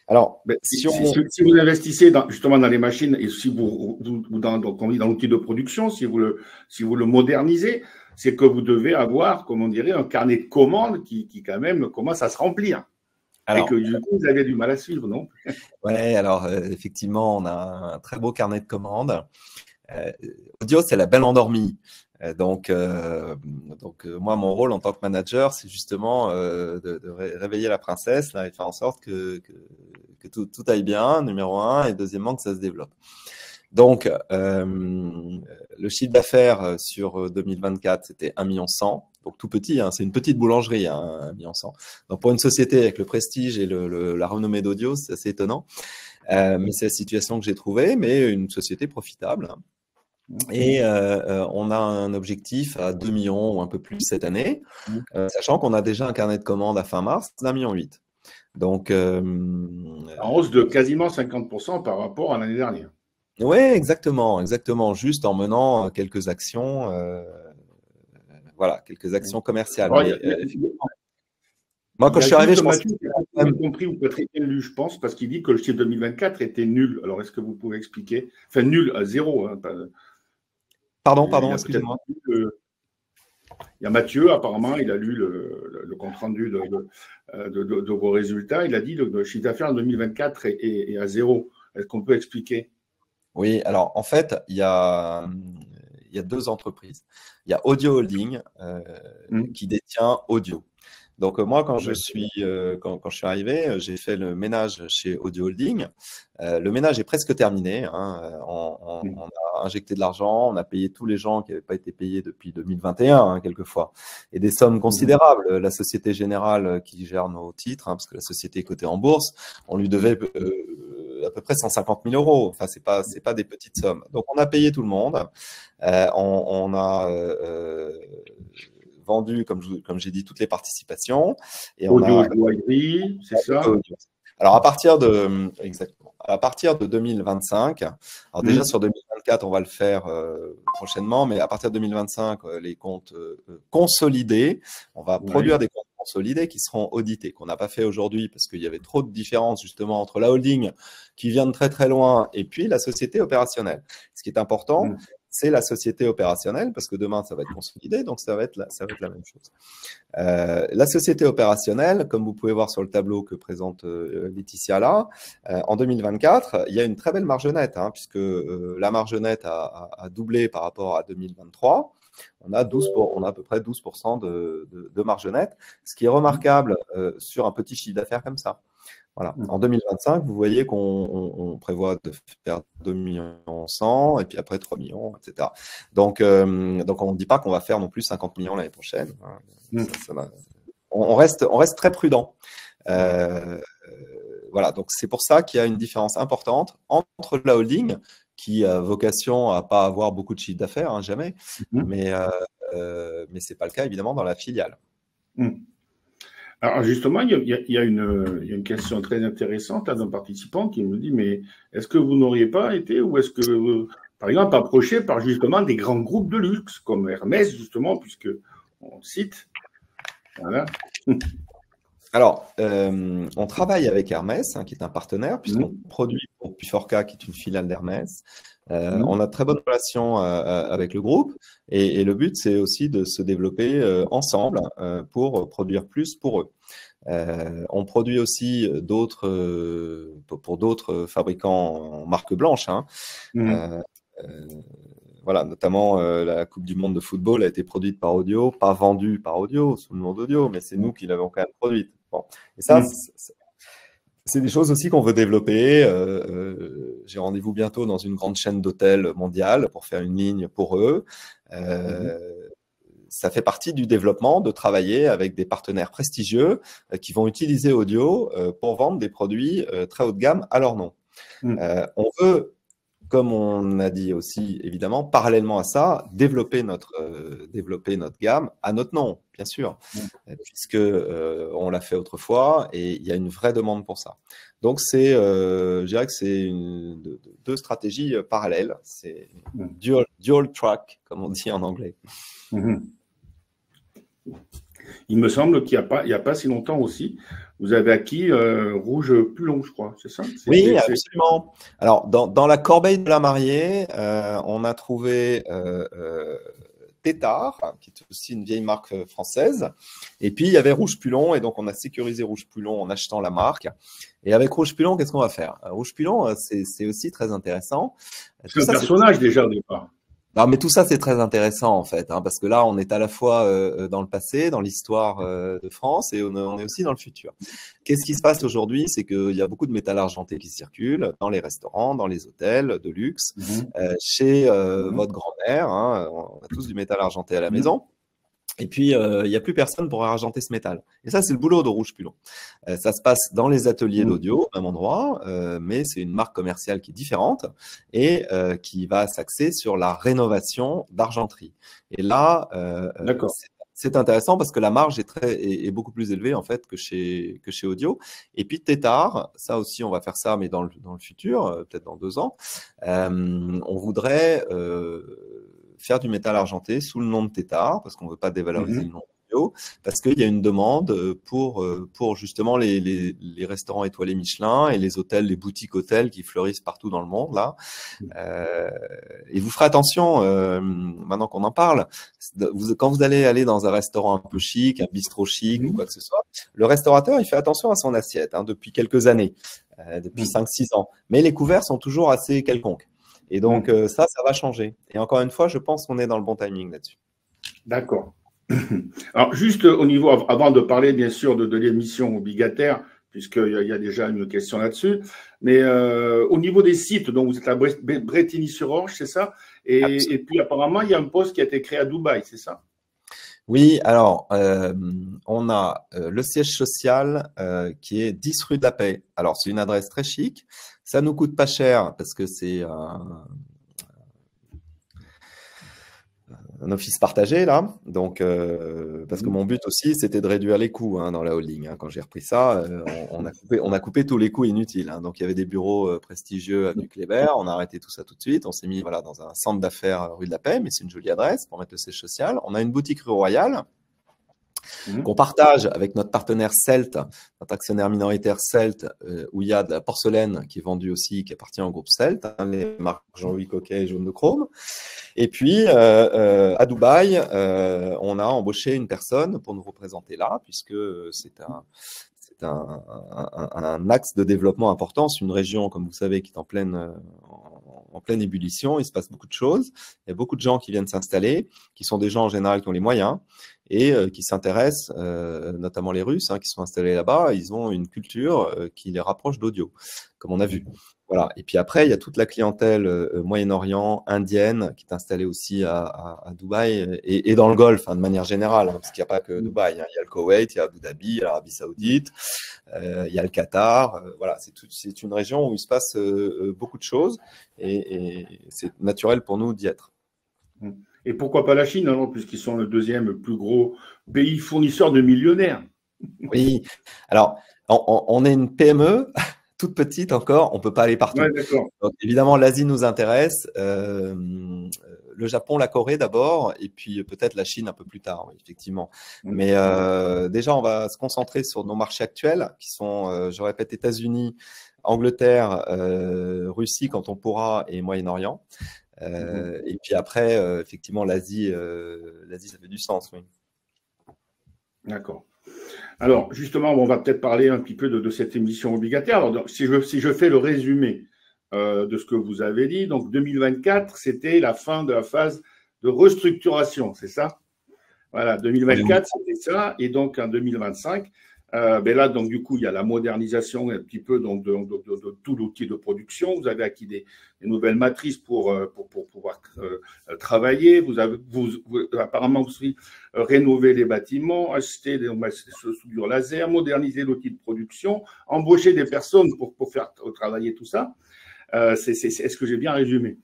Alors, si vous investissez justement dans les machines et si vous dans l'outil de production, si vous le modernisez, c'est que vous devez avoir, comme on dirait, un carnet de commandes qui quand même commence à se remplir. Alors, et que du coup, vous avez du mal à suivre, non? Oui, alors effectivement, on a un très beau carnet de commandes. Audio, c'est la belle endormie. Donc, moi, mon rôle en tant que manager, c'est justement de réveiller la princesse là, et faire en sorte que tout aille bien, numéro un, et deuxièmement, que ça se développe. Donc, le chiffre d'affaires sur 2024, c'était 1,1 million. Donc, tout petit, hein, c'est une petite boulangerie, hein, 1,1 million. Donc, pour une société avec le prestige et la renommée d'Audio, c'est assez étonnant. Mais c'est la situation que j'ai trouvée, mais une société profitable. Et on a un objectif à 2 millions ou un peu plus cette année, sachant qu'on a déjà un carnet de commandes à fin mars d'1,8 million. Donc, en hausse de quasiment 50% par rapport à l'année dernière. Oui, exactement, juste en menant quelques actions, voilà, quelques actions commerciales. Moi, quand je suis arrivé, je pense que j'ai compris ou pas très bien lu, je pense, parce qu'il dit que le chiffre 2024 était nul. Alors, est-ce que vous pouvez expliquer? Enfin, nul à zéro. Hein, Pardon, excusez-moi. Il y a Mathieu, apparemment, il a lu le compte-rendu de vos résultats. Il a dit que le chiffre d'affaires en 2024 est à zéro. Est-ce qu'on peut expliquer? Oui, alors en fait, il y a deux entreprises. Il y a Audio Holding qui détient Audio. Donc moi, quand je suis arrivé, j'ai fait le ménage chez Audio Holding. Le ménage est presque terminé. Hein. On a injecté de l'argent, on a payé tous les gens qui n'avaient pas été payés depuis 2021, hein, quelquefois, et des sommes considérables. La Société Générale qui gère nos titres, hein, parce que la société est cotée en bourse, on lui devait à peu près 150 000 euros. Enfin, c'est pas des petites sommes. Donc on a payé tout le monde. On a vendu, comme j'ai dit, toutes les participations. Et Audio, c'est ça. Alors, à partir de 2025, alors déjà sur 2024, on va le faire prochainement, mais à partir de 2025, les comptes consolidés, on va produire des comptes consolidés qui seront audités, qu'on n'a pas fait aujourd'hui parce qu'il y avait trop de différences justement entre la holding qui vient de très très loin et puis la société opérationnelle. Ce qui est important, c'est la société opérationnelle, parce que demain, ça va être consolidé, donc ça va être la même chose. La société opérationnelle, comme vous pouvez voir sur le tableau que présente Laetitia là, en 2024, il y a une très belle marge nette, hein, puisque la marge nette a doublé par rapport à 2023. On a à peu près 12% de marge nette, ce qui est remarquable sur un petit chiffre d'affaires comme ça. Voilà. En 2025, vous voyez qu'on prévoit de faire 2 millions 100 et puis après 3 millions, etc. Donc on ne dit pas qu'on va faire non plus 50 millions l'année prochaine. On reste très prudent. Voilà. Donc c'est pour ça qu'il y a une différence importante entre la holding qui a vocation à pas avoir beaucoup de chiffre d'affaires, hein, jamais, mais c'est pas le cas évidemment dans la filiale. Alors justement, il y a une question très intéressante d'un participant qui me dit, mais est-ce que vous n'auriez pas été, ou est-ce que, par exemple, approché par justement des grands groupes de luxe, comme Hermès, justement, puisque on cite. Voilà. Alors, on travaille avec Hermès, hein, qui est un partenaire, puisqu'on produit pour Puforca, qui est une filiale d'Hermès. On a de très bonnes relations avec le groupe et le but, c'est aussi de se développer ensemble pour produire plus pour eux. On produit aussi pour d'autres fabricants en marque blanche. Hein. Voilà, notamment la Coupe du Monde de football a été produite par Audio, pas vendue par Audio, sous le nom d'Audio, mais c'est nous qui l'avons quand même produite. Bon. Et ça, c'est des choses aussi qu'on veut développer. J'ai rendez-vous bientôt dans une grande chaîne d'hôtels mondiale pour faire une ligne pour eux. ça fait partie du développement de travailler avec des partenaires prestigieux qui vont utiliser Audio pour vendre des produits très haut de gamme à leur nom. On veut, comme on a dit aussi, évidemment, parallèlement à ça, développer notre gamme à notre nom, bien sûr, puisque on l'a fait autrefois et il y a une vraie demande pour ça. Donc, je dirais que c'est deux stratégies parallèles. C'est dual track, comme on dit en anglais. Il me semble qu'il n'y a pas si longtemps aussi, vous avez acquis Rouge Pulon, je crois, c'est ça? Oui, absolument. Alors, dans la corbeille de la mariée, on a trouvé Tétard, qui est aussi une vieille marque française. Et puis, il y avait Rouge Pulon, et donc on a sécurisé Rouge Pulon en achetant la marque. Et avec Rouge Pulon, qu'est-ce qu'on va faire? Rouge Pulon, c'est aussi très intéressant. C'est un personnage déjà au départ. Non, mais tout ça, c'est très intéressant, en fait, parce que là, on est à la fois dans le passé, dans l'histoire de France, et on est aussi dans le futur. Qu'est-ce qui se passe aujourd'hui? C'est qu'il y a beaucoup de métal argenté qui circule dans les restaurants, dans les hôtels de luxe, chez votre grand-mère. On a tous du métal argenté à la maison. Et puis, il n'y a plus personne pour argenter ce métal. Et ça, c'est le boulot de Rouge Pulon. Ça se passe dans les ateliers d'audio, au même endroit, mais c'est une marque commerciale qui est différente et qui va s'axer sur la rénovation d'argenterie. Et là, c'est intéressant parce que la marge est beaucoup plus élevée en fait que chez Audio. Et puis Tétard, ça aussi, on va faire ça, mais dans le futur, peut-être dans 2 ans, on voudrait faire du métal argenté sous le nom de Tétard, parce qu'on ne veut pas dévaloriser le nom Audio, parce qu'il y a une demande pour justement les restaurants étoilés Michelin et les hôtels, les boutiques hôtels qui fleurissent partout dans le monde, là. Et vous ferez attention, maintenant qu'on en parle, quand vous allez aller dans un restaurant un peu chic, un bistrot chic ou quoi que ce soit, le restaurateur, il fait attention à son assiette depuis quelques années, depuis 5-6 ans. Mais les couverts sont toujours assez quelconques. Et donc, ça va changer. Et encore une fois, je pense qu'on est dans le bon timing là-dessus. D'accord. Alors, juste au niveau, avant de parler bien sûr de l'émission obligataire, puisqu'il y a déjà une question là-dessus, mais au niveau des sites, donc vous êtes à Brétigny-sur-Orge, c'est ça? Et puis apparemment, il y a un poste qui a été créé à Dubaï, c'est ça? Oui, alors, on a le siège social qui est 10 rue de la Paix. Alors, c'est une adresse très chic. Ça nous coûte pas cher parce que c'est un office partagé là. Donc, parce que mon but aussi, c'était de réduire les coûts dans la holding. Quand j'ai repris ça, on a coupé tous les coûts inutiles. Donc, il y avait des bureaux prestigieux avenue Kléber. On a arrêté tout ça tout de suite. On s'est mis dans un centre d'affaires rue de la Paix, mais c'est une jolie adresse pour mettre le siège social. On a une boutique rue Royale qu'on partage avec notre partenaire Celt, notre actionnaire minoritaire Celt, où il y a de la porcelaine qui est vendue aussi, qui appartient au groupe Celt, les marques Jean-Louis Coquet et Jaune de Chrome. Et puis, à Dubaï, on a embauché une personne pour nous représenter là, puisque c'est un axe de développement important. C'est une région, comme vous savez, qui est en pleine ébullition. Il se passe beaucoup de choses. Il y a beaucoup de gens qui viennent s'installer, qui sont des gens en général qui ont les moyens et qui s'intéressent, notamment les Russes qui sont installés là-bas. Ils ont une culture qui les rapproche d'Audio, comme on a vu. Voilà. Et puis après, il y a toute la clientèle Moyen-Orient, indienne, qui est installée aussi à Dubaï et dans le Golfe, de manière générale, parce qu'il n'y a pas que Dubaï. Il y a le Koweït, il y a Abu Dhabi, il y a l'Arabie Saoudite, il y a le Qatar. Voilà, c'est une région où il se passe beaucoup de choses et c'est naturel pour nous d'y être. Et pourquoi pas la Chine, alors, puisqu'ils sont le deuxième plus gros pays fournisseur de millionnaires? Oui, alors, on est une PME, toute petite encore, on ne peut pas aller partout. Ouais, d'accord. Donc, évidemment, l'Asie nous intéresse, le Japon, la Corée d'abord, et puis peut-être la Chine un peu plus tard, oui, effectivement. Mais déjà, on va se concentrer sur nos marchés actuels, qui sont, je répète, États-Unis, Angleterre, Russie quand on pourra, et Moyen-Orient. Et puis après, effectivement, l'Asie, ça fait du sens, oui. D'accord. Alors, justement, on va peut-être parler un petit peu de cette émission obligataire. Alors, donc, si je fais le résumé de ce que vous avez dit, donc 2024, c'était la fin de la phase de restructuration, c'est ça? Voilà, 2024, c'était ça. Et donc, en 2025, Ben là, donc, du coup, il y a la modernisation un petit peu donc, de tout l'outil de production. Vous avez acquis des nouvelles matrices pour pouvoir travailler. Apparemment, vous avez rénové les bâtiments, acheter des soudures laser, moderniser l'outil de production, embaucher des personnes pour faire travailler tout ça. Est-ce que j'ai bien résumé?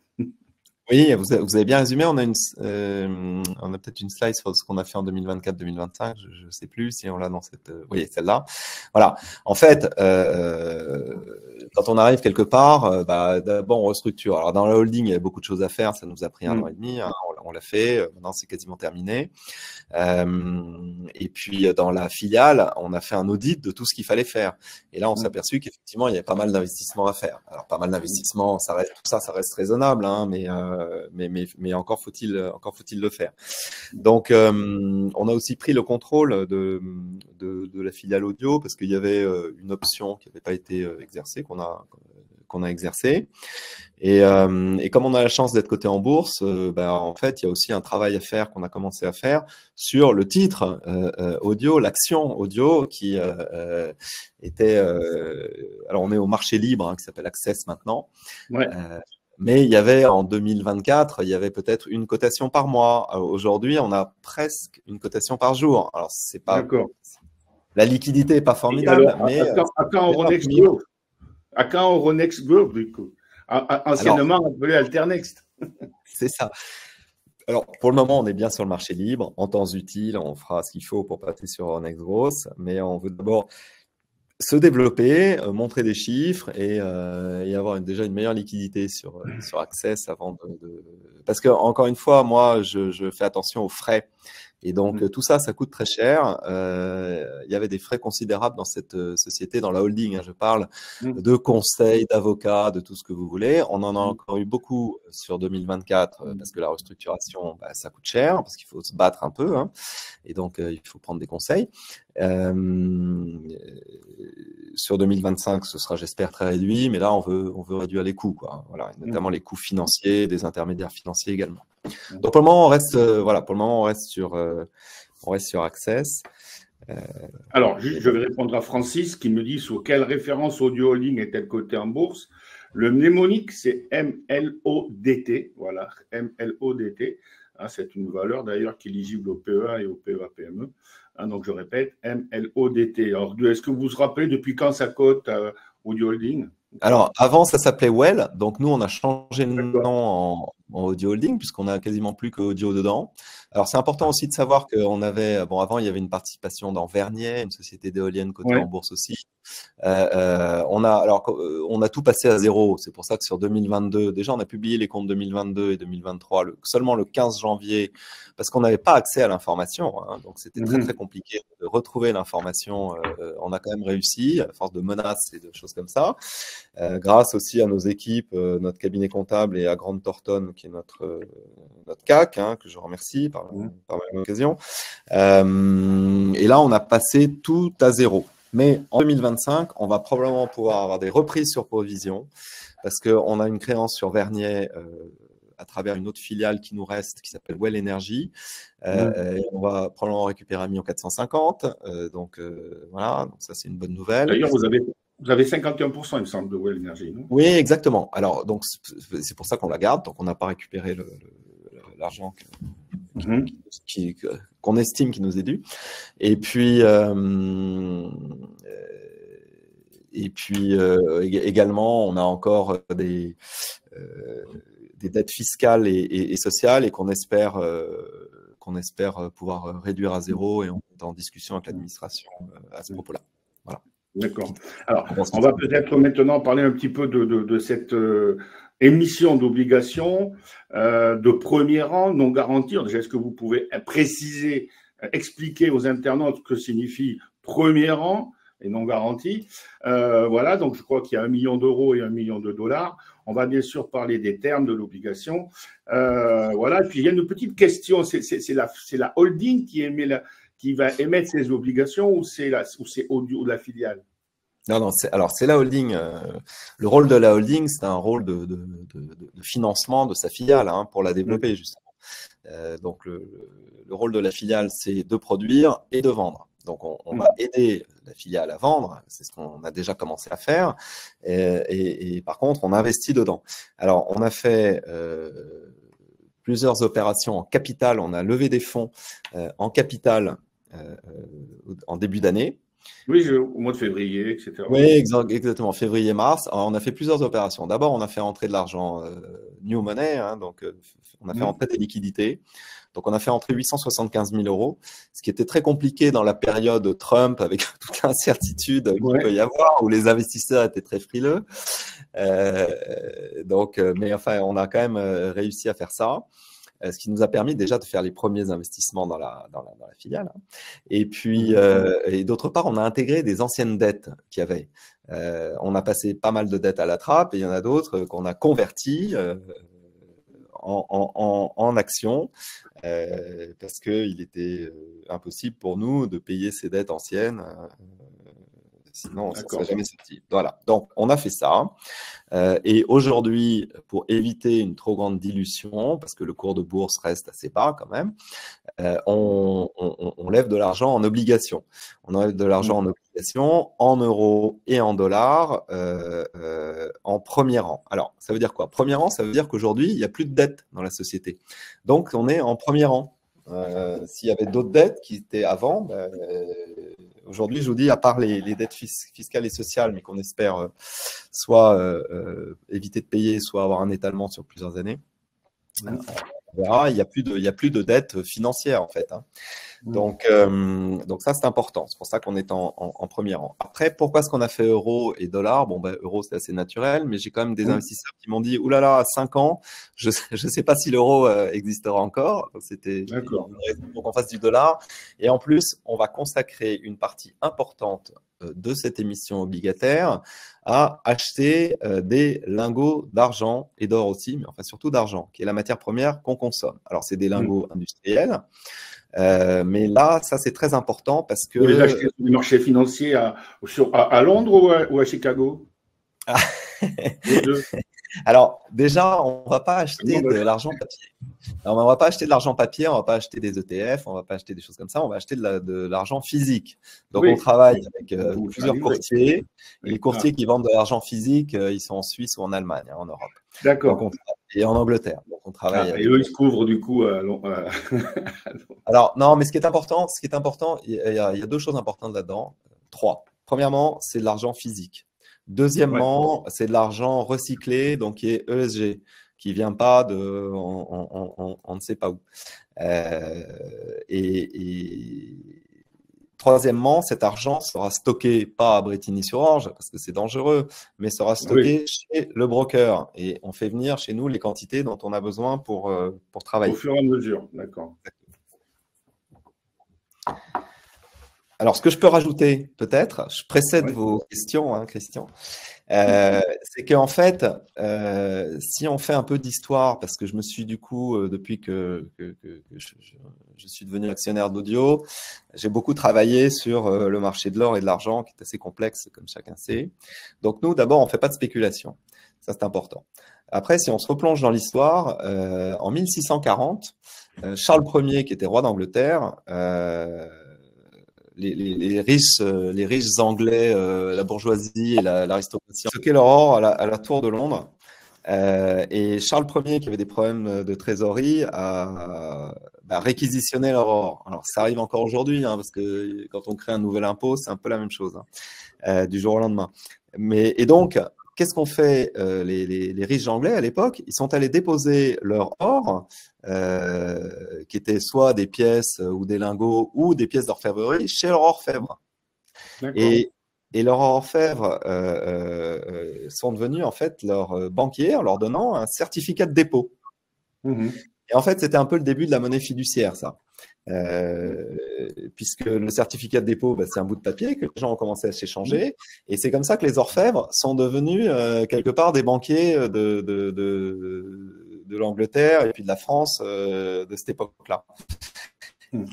Oui, vous avez bien résumé. On a peut-être une slide sur ce qu'on a fait en 2024-2025. Je ne sais plus si on l'a dans cette. Oui, celle-là. Voilà. En fait, quand on arrive quelque part, d'abord on restructure. Alors dans la holding, il y avait beaucoup de choses à faire. Ça nous a pris 1 an et demi. Hein, on l'a fait. Maintenant, c'est quasiment terminé. Et puis dans la filiale, on a fait un audit de tout ce qu'il fallait faire. Et là, on s'est aperçu qu'effectivement, il y avait pas mal d'investissements à faire. Alors pas mal d'investissements, ça reste raisonnable, hein, mais encore faut-il le faire. Donc, on a aussi pris le contrôle de la filiale audio parce qu'il y avait une option qui n'avait pas été exercée, qu'on a exercée. Et comme on a la chance d'être coté en bourse, en fait, il y a aussi un travail à faire qu'on a commencé à faire sur le titre audio, l'action audio qui était. Alors, on est au marché libre hein, qui s'appelle Access maintenant. Ouais. Mais il y avait en 2024, il y avait peut-être une cotation par mois. Aujourd'hui, on a presque une cotation par jour. Alors, c'est pas. La liquidité n'est pas formidable, alors, mais. À quand Euronext Growth? À quand Euronext Growth, du coup? Anciennement appelé Alternext. C'est ça. Alors, pour le moment, on est bien sur le marché libre. En temps utile, on fera ce qu'il faut pour passer sur Euronext Growth. Mais on veut d'abord se développer, montrer des chiffres et avoir déjà une meilleure liquidité sur Access avant de… Parce que, encore une fois, moi, je fais attention aux frais. Et donc, tout ça, ça coûte très cher. Il y avait des frais considérables dans cette société, dans la holding. Hein, je parle de conseils, d'avocats, de tout ce que vous voulez. On en a encore eu beaucoup sur 2024 parce que la restructuration, ça coûte cher, parce qu'il faut se battre un peu. Hein, et donc, il faut prendre des conseils. Sur 2025, ce sera, j'espère, très réduit. Mais là, on veut réduire les coûts, quoi. Voilà, notamment les coûts financiers, des intermédiaires financiers également. Donc pour le moment, on reste sur Access. Alors, juste, je vais répondre à Francis qui me dit sous quelle référence Audio Holding est-elle cotée en bourse? Le mnémonique, c'est MLODT. Voilà, MLODT. Hein, c'est une valeur d'ailleurs qui est éligible au PEA et au PEA-PME. Hein, donc, je répète, MLODT. Alors, est-ce que vous vous rappelez depuis quand ça cote Audio Holding? Alors, avant, ça s'appelait Well. Donc, nous, on a changé le nom en Audio Holding puisqu'on a quasiment plus qu'audio dedans. Alors, c'est important aussi de savoir qu'on avait… avant, il y avait une participation dans Vernier, une société d'éoliennes cotée en bourse aussi. On a tout passé à zéro. C'est pour ça que sur 2022, déjà, on a publié les comptes 2022 et 2023 seulement le 15 janvier parce qu'on n'avait pas accès à l'information. Hein, donc, c'était très, très compliqué de retrouver l'information. On a quand même réussi à force de menaces et de choses comme ça. Grâce aussi à nos équipes, notre cabinet comptable et à Grande Thornton, qui est notre CAC, hein, que je remercie par la même occasion. Et là, on a passé tout à zéro. Mais en 2025, on va probablement pouvoir avoir des reprises sur provision parce qu'on a une créance sur Vernier à travers une autre filiale qui nous reste, qui s'appelle Well Energy. On va probablement récupérer 1,450 million. Voilà, donc ça, c'est une bonne nouvelle. D'ailleurs, vous avez 51%, il me semble, de Well Energy, non? Oui, exactement. Alors, donc, c'est pour ça qu'on la garde. Donc, on n'a pas récupéré l'argent qu'on estime qui nous est dû. Et puis également, on a encore des dettes fiscales et sociales et qu'on espère pouvoir réduire à zéro, et on est en discussion avec l'administration à ce propos-là. Voilà. D'accord. Alors, on va peut-être maintenant parler un petit peu de cette émission d'obligations de premier rang non garantie. Déjà, est-ce que vous pouvez préciser, expliquer aux internautes ce que signifie premier rang et non garantie? Voilà, donc je crois qu'il y a 1 million d'euros et 1 million de dollars. On va bien sûr parler des termes de l'obligation. Voilà, et puis il y a une petite question, c'est la holding qui va émettre ces obligations ou c'est Audio la filiale? Non, c'est la holding. Le rôle de la holding, c'est un rôle de financement de sa filiale hein, pour la développer, justement. Donc, le rôle de la filiale, c'est de produire et de vendre. Donc, on va aider la filiale à vendre. C'est ce qu'on a déjà commencé à faire. Et par contre, on investit dedans. Alors, on a fait plusieurs opérations en capital. On a levé des fonds en capital en début d'année. Oui, au mois de février, etc. Oui, exactement, février-mars. On a fait plusieurs opérations. D'abord, on a fait entrer de l'argent new money, hein, donc on a fait entrer des liquidités. Donc, on a fait entrer 875 000 €, ce qui était très compliqué dans la période Trump, avec toute l'incertitude qu'il peut y avoir, où les investisseurs étaient très frileux. Mais enfin, on a quand même réussi à faire ça. Ce qui nous a permis déjà de faire les premiers investissements dans la filiale. Et puis, et d'autre part, on a intégré des anciennes dettes qu'il y avait. On a passé pas mal de dettes à la trappe et il y en a d'autres qu'on a converties en actions parce qu'il était impossible pour nous de payer ces dettes anciennes. Sinon, on ne serait jamais sorti. Voilà. Donc, on a fait ça. Et aujourd'hui, pour éviter une trop grande dilution, parce que le cours de bourse reste assez bas quand même, on lève de l'argent en obligations. On enlève de l'argent en obligations, en euros et en dollars, en premier rang. Alors, ça veut dire quoi? Premier rang, ça veut dire qu'aujourd'hui, il n'y a plus de dette dans la société. Donc, on est en premier rang. S'il y avait d'autres dettes qui étaient avant, aujourd'hui, je vous dis, à part les dettes fiscales et sociales, mais qu'on espère soit éviter de payer, soit avoir un étalement sur plusieurs années, on verra, il n'y a plus de dettes financières en fait. Hein. Donc ça, c'est important. C'est pour ça qu'on est en premier rang. Après, pourquoi est-ce qu'on a fait euro et dollar? Bon, euro, c'est assez naturel, mais j'ai quand même des investisseurs qui m'ont dit, oulala, à 5 ans, je ne sais pas si l'euro existera encore. C'était une raison pour qu'on fasse du dollar. Et en plus, on va consacrer une partie importante de cette émission obligataire à acheter des lingots d'argent et d'or aussi, mais enfin surtout d'argent, qui est la matière première qu'on consomme. Alors, c'est des lingots industriels. Mais là, ça, c'est très important parce que… Vous les achetez sur le marché financier à Londres ou à Chicago? Alors, déjà, on ne va pas acheter de l'argent papier. Alors, on ne va pas acheter de l'argent papier, on ne va pas acheter des ETF, on ne va pas acheter des choses comme ça, on va acheter de l'argent physique. Donc, on travaille avec plusieurs courtiers. Et les courtiers qui vendent de l'argent physique, ils sont en Suisse ou en Allemagne, en Europe. D'accord. Et en Angleterre. Donc, on travaille avec… Et eux, ils se couvrent du coup. Alors, non, mais ce qui est important, il y a deux choses importantes là-dedans. 3. Premièrement, c'est de l'argent physique. Deuxièmement, c'est de l'argent recyclé, donc qui est ESG, qui ne vient pas de on ne sait pas où. Et troisièmement, cet argent sera stocké pas à Brétigny-sur-Orge, parce que c'est dangereux, mais sera stocké chez le broker. Et on fait venir chez nous les quantités dont on a besoin pour travailler. Au fur et à mesure, d'accord. Alors, ce que je peux rajouter, peut-être, je précède vos questions, hein, Christian, c'est qu'en fait, si on fait un peu d'histoire, parce que je me suis du coup, depuis que je suis devenu actionnaire d'Audio, j'ai beaucoup travaillé sur le marché de l'or et de l'argent, qui est assez complexe, comme chacun sait. Donc, nous, d'abord, on ne fait pas de spéculation. Ça, c'est important. Après, si on se replonge dans l'histoire, en 1640, Charles Ier, qui était roi d'Angleterre, les riches anglais, la bourgeoisie et l'aristocratie stocké leur or à la Tour de Londres. Et Charles Ier, qui avait des problèmes de trésorerie, a réquisitionné leur or. Alors, ça arrive encore aujourd'hui, hein, parce que quand on crée un nouvel impôt, c'est un peu la même chose, hein, du jour au lendemain. Et donc, qu'est-ce qu'ont fait les riches anglais à l'époque? Ils sont allés déposer leur or, qui étaient soit des pièces ou des lingots ou des pièces d'orfèvrerie chez leur orfèvre. Et leurs orfèvres sont devenus en fait leurs banquiers en leur donnant un certificat de dépôt. Et en fait, c'était un peu le début de la monnaie fiduciaire, ça. Puisque le certificat de dépôt, c'est un bout de papier que les gens ont commencé à s'échanger. Et c'est comme ça que les orfèvres sont devenus quelque part des banquiers de l'Angleterre et puis de la France de cette époque-là.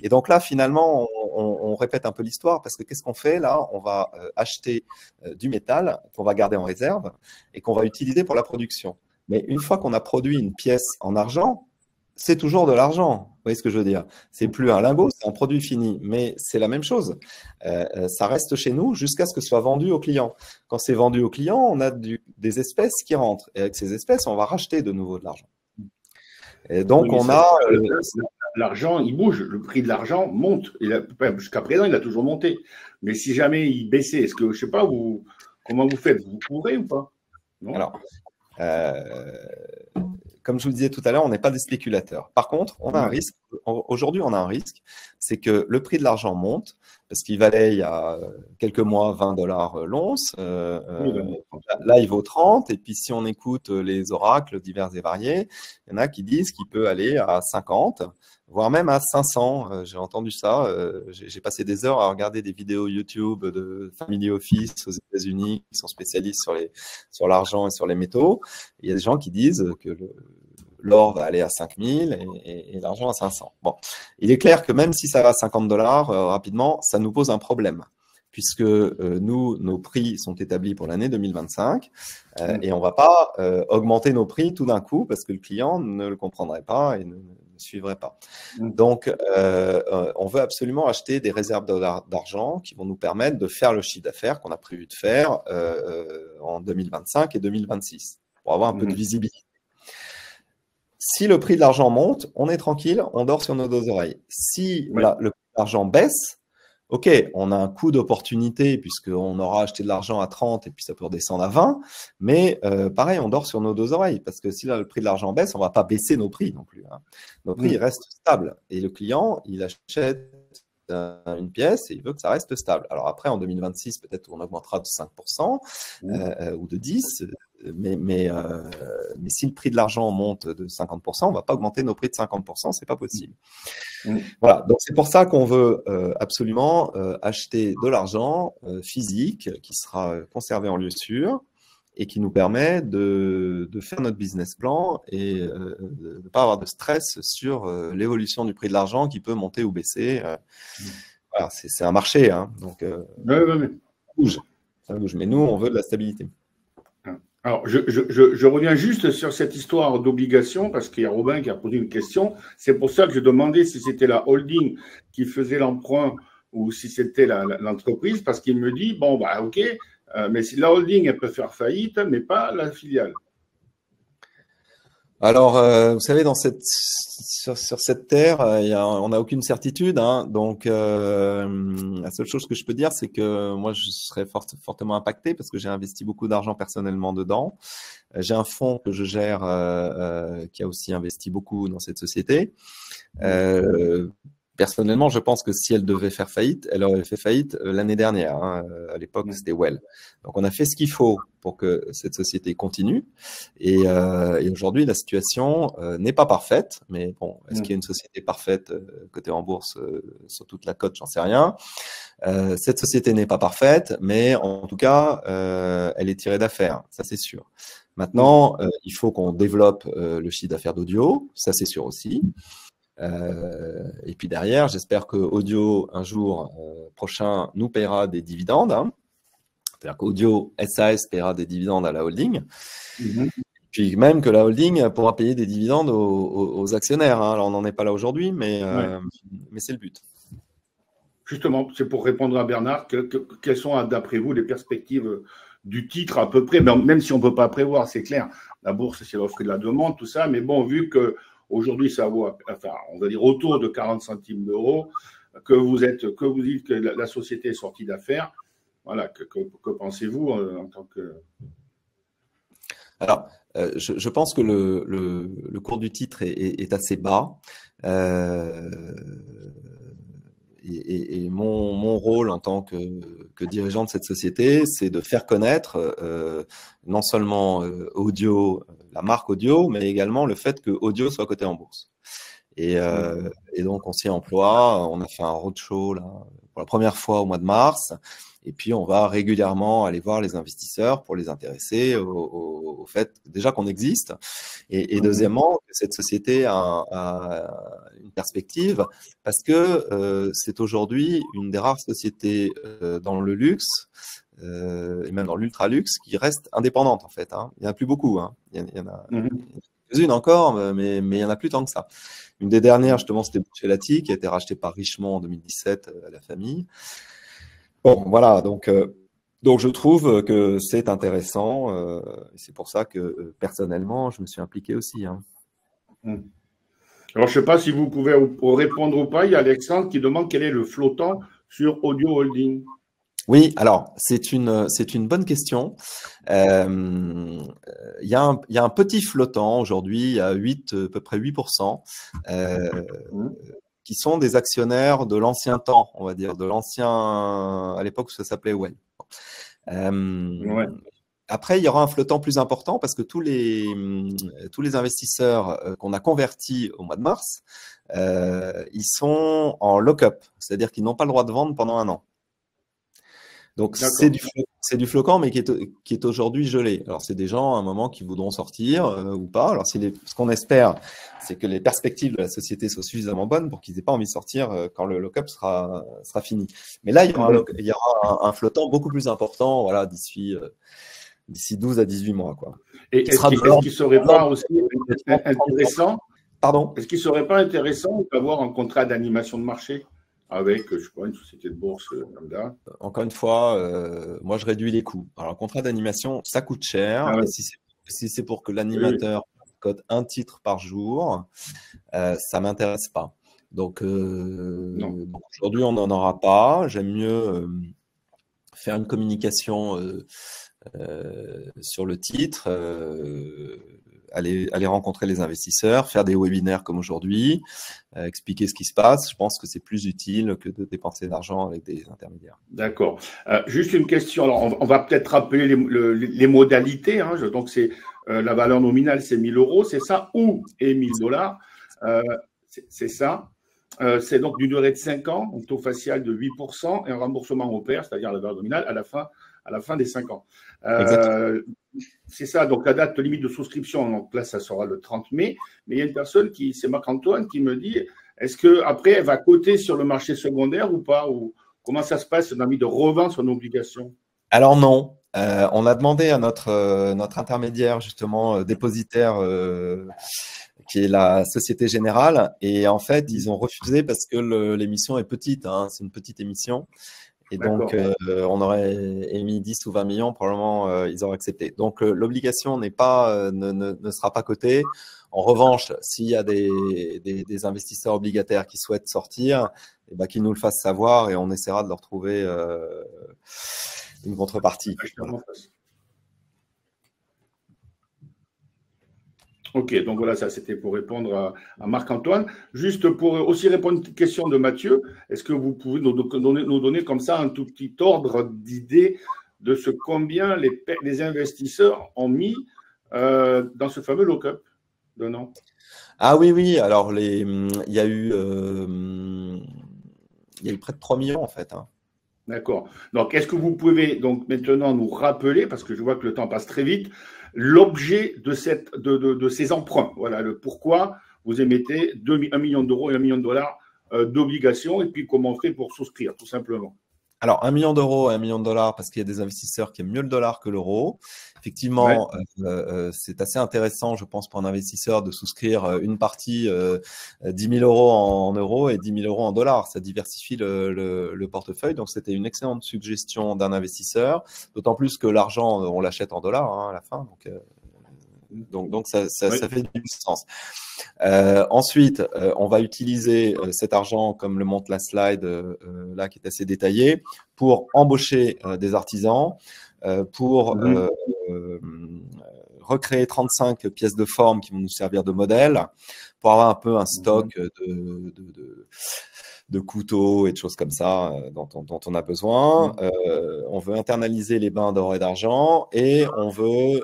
Et donc là, finalement, on répète un peu l'histoire parce que qu'est-ce qu'on fait là? On va acheter du métal qu'on va garder en réserve et qu'on va utiliser pour la production. Mais une fois qu'on a produit une pièce en argent, c'est toujours de l'argent. Vous voyez ce que je veux dire? C'est plus un lingot, c'est un produit fini, mais c'est la même chose. Ça reste chez nous jusqu'à ce que ce soit vendu au client. Quand c'est vendu au client, on a des espèces qui rentrent. Et avec ces espèces, on va racheter de nouveau de l'argent. Et donc, Oui, on a… l'argent, il bouge. Le prix de l'argent monte. Jusqu'à présent, il a toujours monté. Mais si jamais il baissait, est-ce que, je sais pas, comment vous faites? Vous courez ou pas? Non. Alors, comme je vous le disais tout à l'heure, on n'est pas des spéculateurs. Par contre, on a un risque. Aujourd'hui, on a un risque, c'est que le prix de l'argent monte, parce qu'il valait il y a quelques mois 20 $ l'once. Là, il vaut 30. Et puis, si on écoute les oracles divers et variés, il y en a qui disent qu'il peut aller à 50, voire même à 500. J'ai entendu ça. J'ai passé des heures à regarder des vidéos YouTube de Family Office aux États-Unis qui sont spécialistes sur l'argent et sur les métaux. Il y a des gens qui disent que l'or va aller à 5000 et l'argent à 500. Bon, il est clair que même si ça va à 50 $, rapidement, ça nous pose un problème, puisque nous, nos prix sont établis pour l'année 2025 et on ne va pas augmenter nos prix tout d'un coup parce que le client ne le comprendrait pas et ne suivrait pas. Donc, on veut absolument acheter des réserves d'argent qui vont nous permettre de faire le chiffre d'affaires qu'on a prévu de faire en 2025 et 2026 pour avoir un peu de visibilité. Si le prix de l'argent monte, on est tranquille, on dort sur nos deux oreilles. Si le prix de l'argent baisse, ok, on a un coût d'opportunité puisqu'on aura acheté de l'argent à 30 et puis ça peut redescendre à 20, mais pareil, on dort sur nos deux oreilles parce que si là, le prix de l'argent baisse, on ne va pas baisser nos prix non plus. Hein. Nos prix ils restent stables et le client, il achète une pièce et il veut que ça reste stable. Alors après, en 2026, peut-être on augmentera de 5% ou de 10%, mais si le prix de l'argent monte de 50%, on ne va pas augmenter nos prix de 50%, ce n'est pas possible. Voilà, donc c'est pour ça qu'on veut absolument acheter de l'argent physique qui sera conservé en lieu sûr et qui nous permet de faire notre business plan et de ne pas avoir de stress sur l'évolution du prix de l'argent qui peut monter ou baisser. Voilà, c'est un marché, hein, donc ça bouge. Mais nous, on veut de la stabilité. Alors, je reviens juste sur cette histoire d'obligation parce qu'il y a Robin qui a posé une question. C'est pour ça que je demandais si c'était la holding qui faisait l'emprunt ou si c'était l'entreprise, parce qu'il me dit, bon, bah ok, mais si la holding, elle peut faire faillite, mais pas la filiale. Alors, vous savez, sur cette terre, on n'a aucune certitude. Hein, donc, la seule chose que je peux dire, c'est que moi, je serais fortement impacté parce que j'ai investi beaucoup d'argent personnellement dedans. J'ai un fonds que je gère qui a aussi investi beaucoup dans cette société. Personnellement, je pense que si elle devait faire faillite, elle aurait fait faillite l'année dernière. Hein. À l'époque, c'était Well. Donc, on a fait ce qu'il faut pour que cette société continue. Et aujourd'hui, la situation n'est pas parfaite. Mais bon, est-ce qu'il y a une société parfaite cotée en bourse sur toute la côte? J'en sais rien. Cette société n'est pas parfaite, mais en tout cas, elle est tirée d'affaire. Ça, c'est sûr. Maintenant, il faut qu'on développe le chiffre d'affaires d'Audio. Ça, c'est sûr aussi. Et puis derrière, j'espère que Audio, un jour prochain, nous paiera des dividendes. Hein. C'est-à-dire qu'Audio SAS paiera des dividendes à la holding. Puis même que la holding pourra payer des dividendes aux actionnaires. Hein. Alors, on n'en est pas là aujourd'hui, mais c'est le but. Justement, c'est pour répondre à Bernard. Quelles sont, d'après vous, les perspectives du titre à peu près, même si on ne peut pas prévoir, c'est clair. La bourse, c'est l'offre et la demande, tout ça. Mais bon, vu que aujourd'hui, ça vaut, enfin, on va dire autour de 40 centimes d'euros, que vous dites que la société est sortie d'affaires. Voilà, que pensez-vous en tant que… Alors, je pense que le cours du titre est assez bas. Et mon rôle en tant que dirigeant de cette société, c'est de faire connaître non seulement Audio, la marque Audio, mais également le fait que Audio soit coté en bourse. Et donc, on s'y emploie. On a fait un roadshow là, pour la première fois au mois de mars. Et puis, on va régulièrement aller voir les investisseurs pour les intéresser au fait déjà qu'on existe. Et deuxièmement, que cette société a une perspective parce que c'est aujourd'hui une des rares sociétés dans le luxe et même dans l'ultra luxe qui reste indépendante en fait. Hein. Il n'y en a plus beaucoup. Hein. Il y en a quelques-unes encore, mais il n'y en a plus tant que ça. Une des dernières, justement, c'était Buccellati, qui a été racheté par Richemont en 2017 à la famille. Bon, voilà, donc je trouve que c'est intéressant. C'est pour ça que personnellement, je me suis impliqué aussi. Hein. Alors, je ne sais pas si vous pouvez répondre ou pas. Il y a Alexandre qui demande quel est le flottant sur Audio Holding. Oui, alors c'est une bonne question. Il y a un petit flottant aujourd'hui, il y a à peu près 8%, qui sont des actionnaires de l'ancien temps, on va dire, à l'époque où ça s'appelait Well. Ouais. Après, il y aura un flottant plus important parce que tous les investisseurs qu'on a convertis au mois de mars, ils sont en lock-up, c'est-à-dire qu'ils n'ont pas le droit de vendre pendant 1 an. Donc, c'est du flottant, mais qui est aujourd'hui gelé. Alors, c'est des gens, à un moment, qui voudront sortir ou pas. Alors, ce qu'on espère, c'est que les perspectives de la société soient suffisamment bonnes pour qu'ils n'aient pas envie de sortir quand le lock-up sera fini. Mais là, il y aura un flottant beaucoup plus important, voilà, d'ici 12 à 18 mois. Quoi. Et est-ce qu'il ne serait pas aussi intéressant Pardon ? Est-ce qu'il ne serait pas intéressant d'avoir un contrat d'animation de marché avec, je sais pas, une société de bourse lambda? Encore une fois, moi, je réduis les coûts. Alors, un contrat d'animation, ça coûte cher. Ah ouais. Et si c'est pour que l'animateur cote un titre par jour, ça ne m'intéresse pas. Donc aujourd'hui, on n'en aura pas. J'aime mieux faire une communication sur le titre, aller rencontrer les investisseurs, faire des webinaires comme aujourd'hui, expliquer ce qui se passe. Je pense que c'est plus utile que de dépenser d'argent avec des intermédiaires. D'accord. Juste une question. Alors, on va peut-être rappeler les modalités. Hein. Donc, c'est la valeur nominale, c'est 1 000 €, c'est ça, ou et 1 000 $. C'est ça. C'est donc d'une durée de 5 ans, un taux facial de 8% et un remboursement au pair, c'est-à-dire la valeur nominale, à la fin des 5 ans. C'est ça, donc la date limite de souscription, donc là, ça sera le 30 mai. Mais il y a une personne c'est Marc-Antoine, qui me dit, est-ce qu'après, elle va coter sur le marché secondaire ou pas, ou comment ça se passe, on a envie de revendre son obligation? Alors non, on a demandé à notre intermédiaire, justement, dépositaire, qui est la Société Générale, et en fait, ils ont refusé parce que l'émission est petite, hein, c'est une petite émission. Et donc, on aurait émis 10 ou 20 millions, probablement, ils auraient accepté. Donc, l'obligation ne sera pas cotée. En revanche, s'il y a des investisseurs obligataires qui souhaitent sortir, eh ben, qu'ils nous le fassent savoir et on essaiera de leur trouver une contrepartie. Voilà. Ok, donc voilà, ça c'était pour répondre à Marc-Antoine. Juste pour aussi répondre à une question de Mathieu, est-ce que vous pouvez nous donner comme ça un tout petit ordre d'idée de ce combien les investisseurs ont mis dans ce fameux lock-up de Nantes? Ah oui, alors il y a eu près de 3 millions en fait. Hein. D'accord. Donc, est-ce que vous pouvez donc maintenant nous rappeler, parce que je vois que le temps passe très vite, l'objet de ces emprunts? Voilà, le pourquoi vous émettez 1 million d'euros et 1 million de dollars d'obligations, et puis comment on fait pour souscrire, tout simplement. Alors, 1 million d'euros et 1 million de dollars, parce qu'il y a des investisseurs qui aiment mieux le dollar que l'euro. Effectivement, c'est assez intéressant, je pense, pour un investisseur de souscrire une partie 10 000 € en euros et 10 000 € en dollars. Ça diversifie le portefeuille. Donc, c'était une excellente suggestion d'un investisseur, d'autant plus que l'argent, on l'achète en dollars hein, à la fin. Donc ça fait du sens. Ensuite, on va utiliser cet argent, comme le montre la slide là, qui est assez détaillée, pour embaucher des artisans, pour recréer 35 pièces de forme qui vont nous servir de modèle, pour avoir un peu un stock de couteaux et de choses comme ça dont on a besoin. On veut internaliser les bains d'or et d'argent et on veut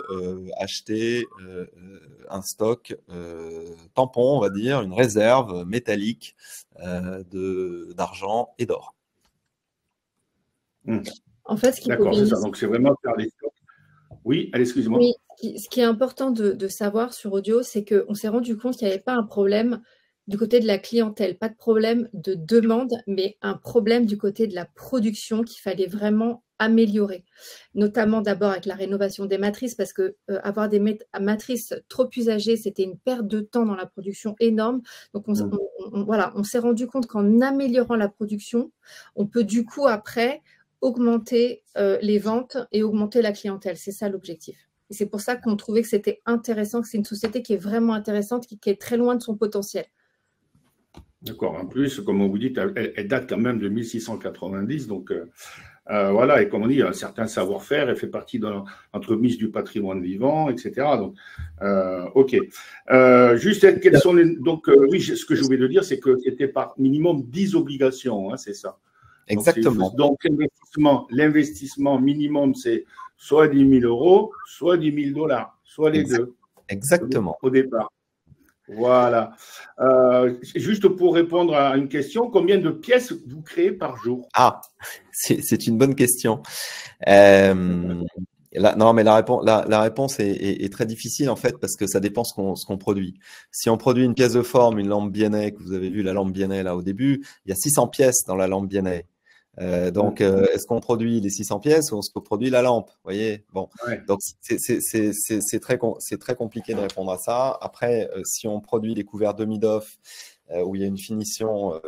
acheter un stock tampon, on va dire, une réserve métallique d'argent et d'or. En fait, d'accord, c'est ça. Donc, c'est vraiment faire les stocks. Oui, allez, excusez-moi. Oui, ce qui est important de savoir sur Audio, c'est qu'on s'est rendu compte qu'il n'y avait pas un problème du côté de la clientèle, pas de problème de demande, mais un problème du côté de la production, qu'il fallait vraiment améliorer, notamment d'abord avec la rénovation des matrices, parce que avoir des matrices trop usagées, c'était une perte de temps dans la production énorme. Donc, voilà, on s'est rendu compte qu'en améliorant la production, on peut du coup après augmenter les ventes et augmenter la clientèle. C'est ça l'objectif. Et c'est pour ça qu'on trouvait que c'était intéressant, que c'est une société qui est vraiment intéressante, qui est très loin de son potentiel. D'accord. En plus, comme on vous dit, elle date quand même de 1690, donc voilà. Et comme on dit, il y a un certain savoir-faire, elle fait partie de l'entremise du patrimoine vivant, etc. Donc, ok. Juste, quels sont les… Donc, oui, ce que je voulais dire, c'est que c'était par minimum 10 obligations, hein, c'est ça. Exactement. Donc, l'investissement minimum, c'est soit 10 000 euros, soit 10 000 $, soit les deux. Exactement. Au départ. Voilà. Juste pour répondre à une question, combien de pièces vous créez par jour? Ah, c'est une bonne question. Non, mais la réponse est très difficile en fait parce que ça dépend ce qu'on produit. Si on produit une pièce de forme, une lampe Biennet, que vous avez vu la lampe Biennet là au début, il y a 600 pièces dans la lampe Biennet. Donc, est-ce qu'on produit les 600 pièces ou est-ce qu'on produit la lampe? Vous voyez, bon. Ouais. Donc, c'est très compliqué de répondre à ça. Après, si on produit les couverts demi-doff, où il y a une finition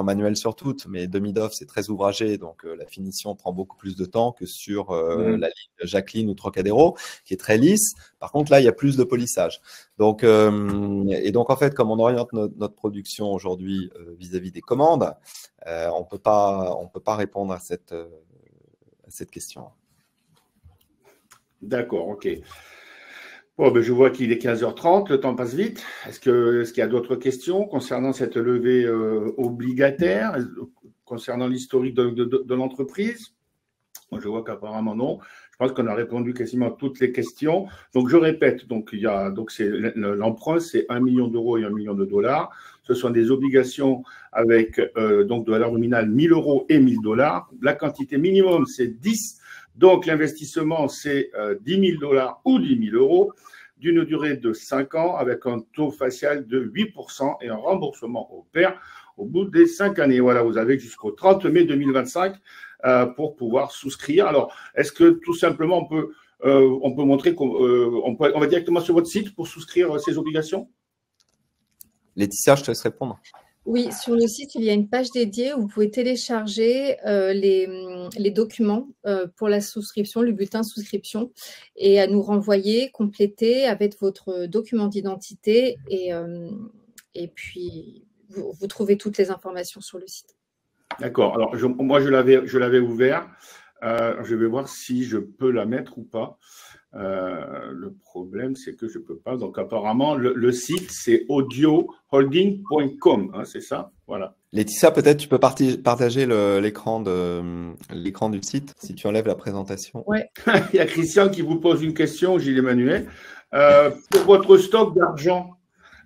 manuelle sur toutes, mais demi-doff, c'est très ouvragé, donc la finition prend beaucoup plus de temps que sur la ligne Jacqueline ou Trocadéro, qui est très lisse. Par contre, là, il y a plus de polissage. Donc, donc en fait, comme on oriente notre production aujourd'hui vis-à-vis des commandes, on peut pas répondre à cette question. D'accord, ok. Bon, ben, je vois qu'il est 15h30, le temps passe vite. Est-ce qu'il y a d'autres questions concernant cette levée obligataire, concernant l'historique de l'entreprise? Je vois qu'apparemment non. Je pense qu'on a répondu quasiment à toutes les questions. Donc, je répète, l'emprunt, c'est 1 million d'euros et 1 million de $. Ce sont des obligations avec donc de valeur nominale 1 000 euros et 1 000 $. La quantité minimum, c'est 10. Donc, l'investissement, c'est 10 000 $ ou 10 000 euros d'une durée de 5 ans avec un taux facial de 8% et un remboursement au pair au bout des 5 années. Voilà, vous avez jusqu'au 30 mai 2025 pour pouvoir souscrire. Alors, est-ce que tout simplement on peut montrer on va directement sur votre site pour souscrire ces obligations? Laetitia, je te laisse répondre. Oui, sur le site, il y a une page dédiée où vous pouvez télécharger les documents pour la souscription, le bulletin de souscription, et à nous renvoyer, compléter avec votre document d'identité. Et puis, vous trouvez toutes les informations sur le site. D'accord. Alors, moi, je l'avais ouvert. Je vais voir si je peux la mettre ou pas. Le problème, c'est que je ne peux pas. Donc, apparemment, le site, c'est audioholding.com. Hein, c'est ça? Voilà. Laetitia, peut-être tu peux partager l'écran du site si tu enlèves la présentation. Ouais. Il y a Christian qui vous pose une question, Gilles Emmanuel. Pour votre stock d'argent,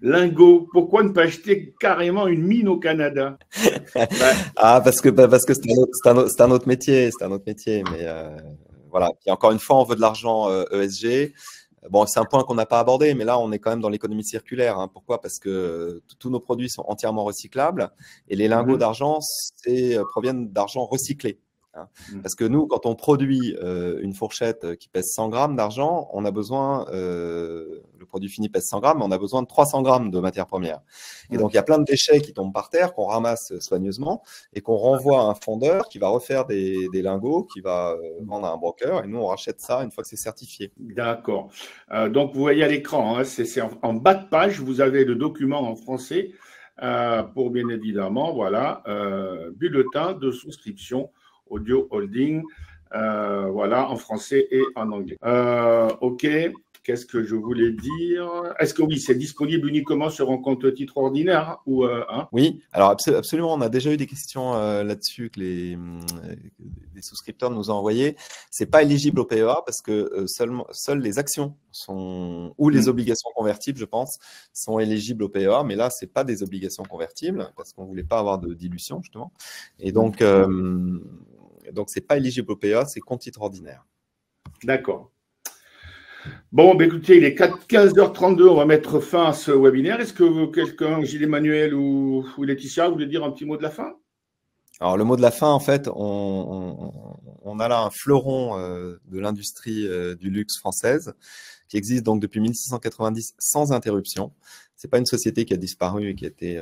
lingots, pourquoi ne pas acheter carrément une mine au Canada? Ah, parce que c'est un autre métier. C'est un autre métier, mais… Voilà. Et encore une fois, on veut de l'argent ESG. Bon, c'est un point qu'on n'a pas abordé, mais là, on est quand même dans l'économie circulaire. Hein. Pourquoi? Parce que tous nos produits sont entièrement recyclables et les lingots d'argent proviennent d'argent recyclé. Hein. Parce que nous, quand on produit une fourchette qui pèse 100 grammes d'argent, on a besoin, le produit fini pèse 100 grammes, mais on a besoin de 300 grammes de matière première. Et donc, il y a plein de déchets qui tombent par terre, qu'on ramasse soigneusement et qu'on renvoie à un fondeur qui va refaire des lingots, qui va vendre à un broker. Et nous, on rachète ça une fois que c'est certifié. D'accord. Donc, vous voyez à l'écran, hein, c'est en bas de page, vous avez le document en français pour bien évidemment, voilà, bulletin de souscription Audio Holding, voilà, en français et en anglais. Ok, qu'est-ce que je voulais dire? Est-ce que oui, c'est disponible uniquement sur un compte titre ordinaire ou hein? Oui, alors absolument, on a déjà eu des questions là-dessus que les souscripteurs nous ont envoyées. C'est pas éligible au PEA parce que seules les actions ou les obligations convertibles, je pense, sont éligibles au PEA, mais là, c'est pas des obligations convertibles parce qu'on voulait pas avoir de dilution justement. Et donc c'est pas éligible au PEA, c'est compte titre ordinaire. D'accord. Bon, ben écoutez, il est 15h32, on va mettre fin à ce webinaire. Est-ce que quelqu'un, Gilles Emmanuel ou Laetitia, voulait dire un petit mot de la fin? Alors, le mot de la fin, en fait, on a là un fleuron de l'industrie du luxe française qui existe donc depuis 1690 sans interruption. C'est pas une société qui a disparu et qui a été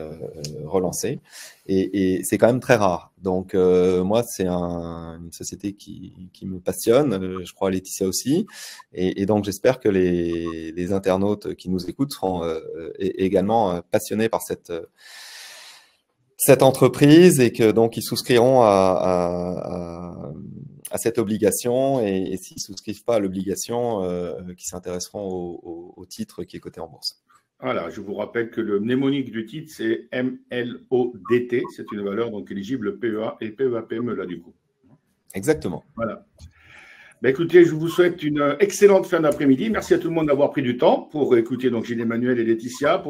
relancée. Et c'est quand même très rare. Donc, moi, c'est une société qui me passionne. Je crois Laetitia aussi. Et donc, j'espère que les internautes qui nous écoutent seront également passionnés par cette entreprise et que donc ils souscriront à cette obligation et s'ils souscrivent pas à l'obligation, qui s'intéresseront au titre qui est coté en bourse. Voilà, je vous rappelle que le mnémonique du titre, c'est MLODT. C'est une valeur donc éligible PEA et PEA-PME là du coup. Exactement. Voilà. Ben écoutez, je vous souhaite une excellente fin d'après-midi. Merci à tout le monde d'avoir pris du temps pour écouter donc Gilles Emmanuel et Laetitia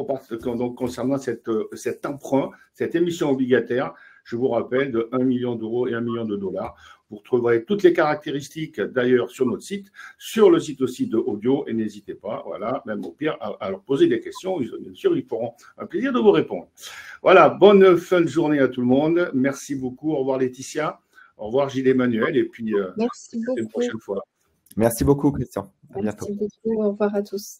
donc concernant cet emprunt, cette émission obligataire. Je vous rappelle de 1 million d'euros et 1 million de dollars. Vous retrouverez toutes les caractéristiques d'ailleurs sur notre site, sur le site aussi de Audio et n'hésitez pas, voilà, même au pire à leur poser des questions. Bien sûr, ils feront un plaisir de vous répondre. Voilà, bonne fin de journée à tout le monde. Merci beaucoup. Au revoir Laetitia. Au revoir Gilles Emmanuel et puis Merci beaucoup. une prochaine fois. Merci beaucoup Christian. À bientôt. Merci beaucoup. Au revoir à tous.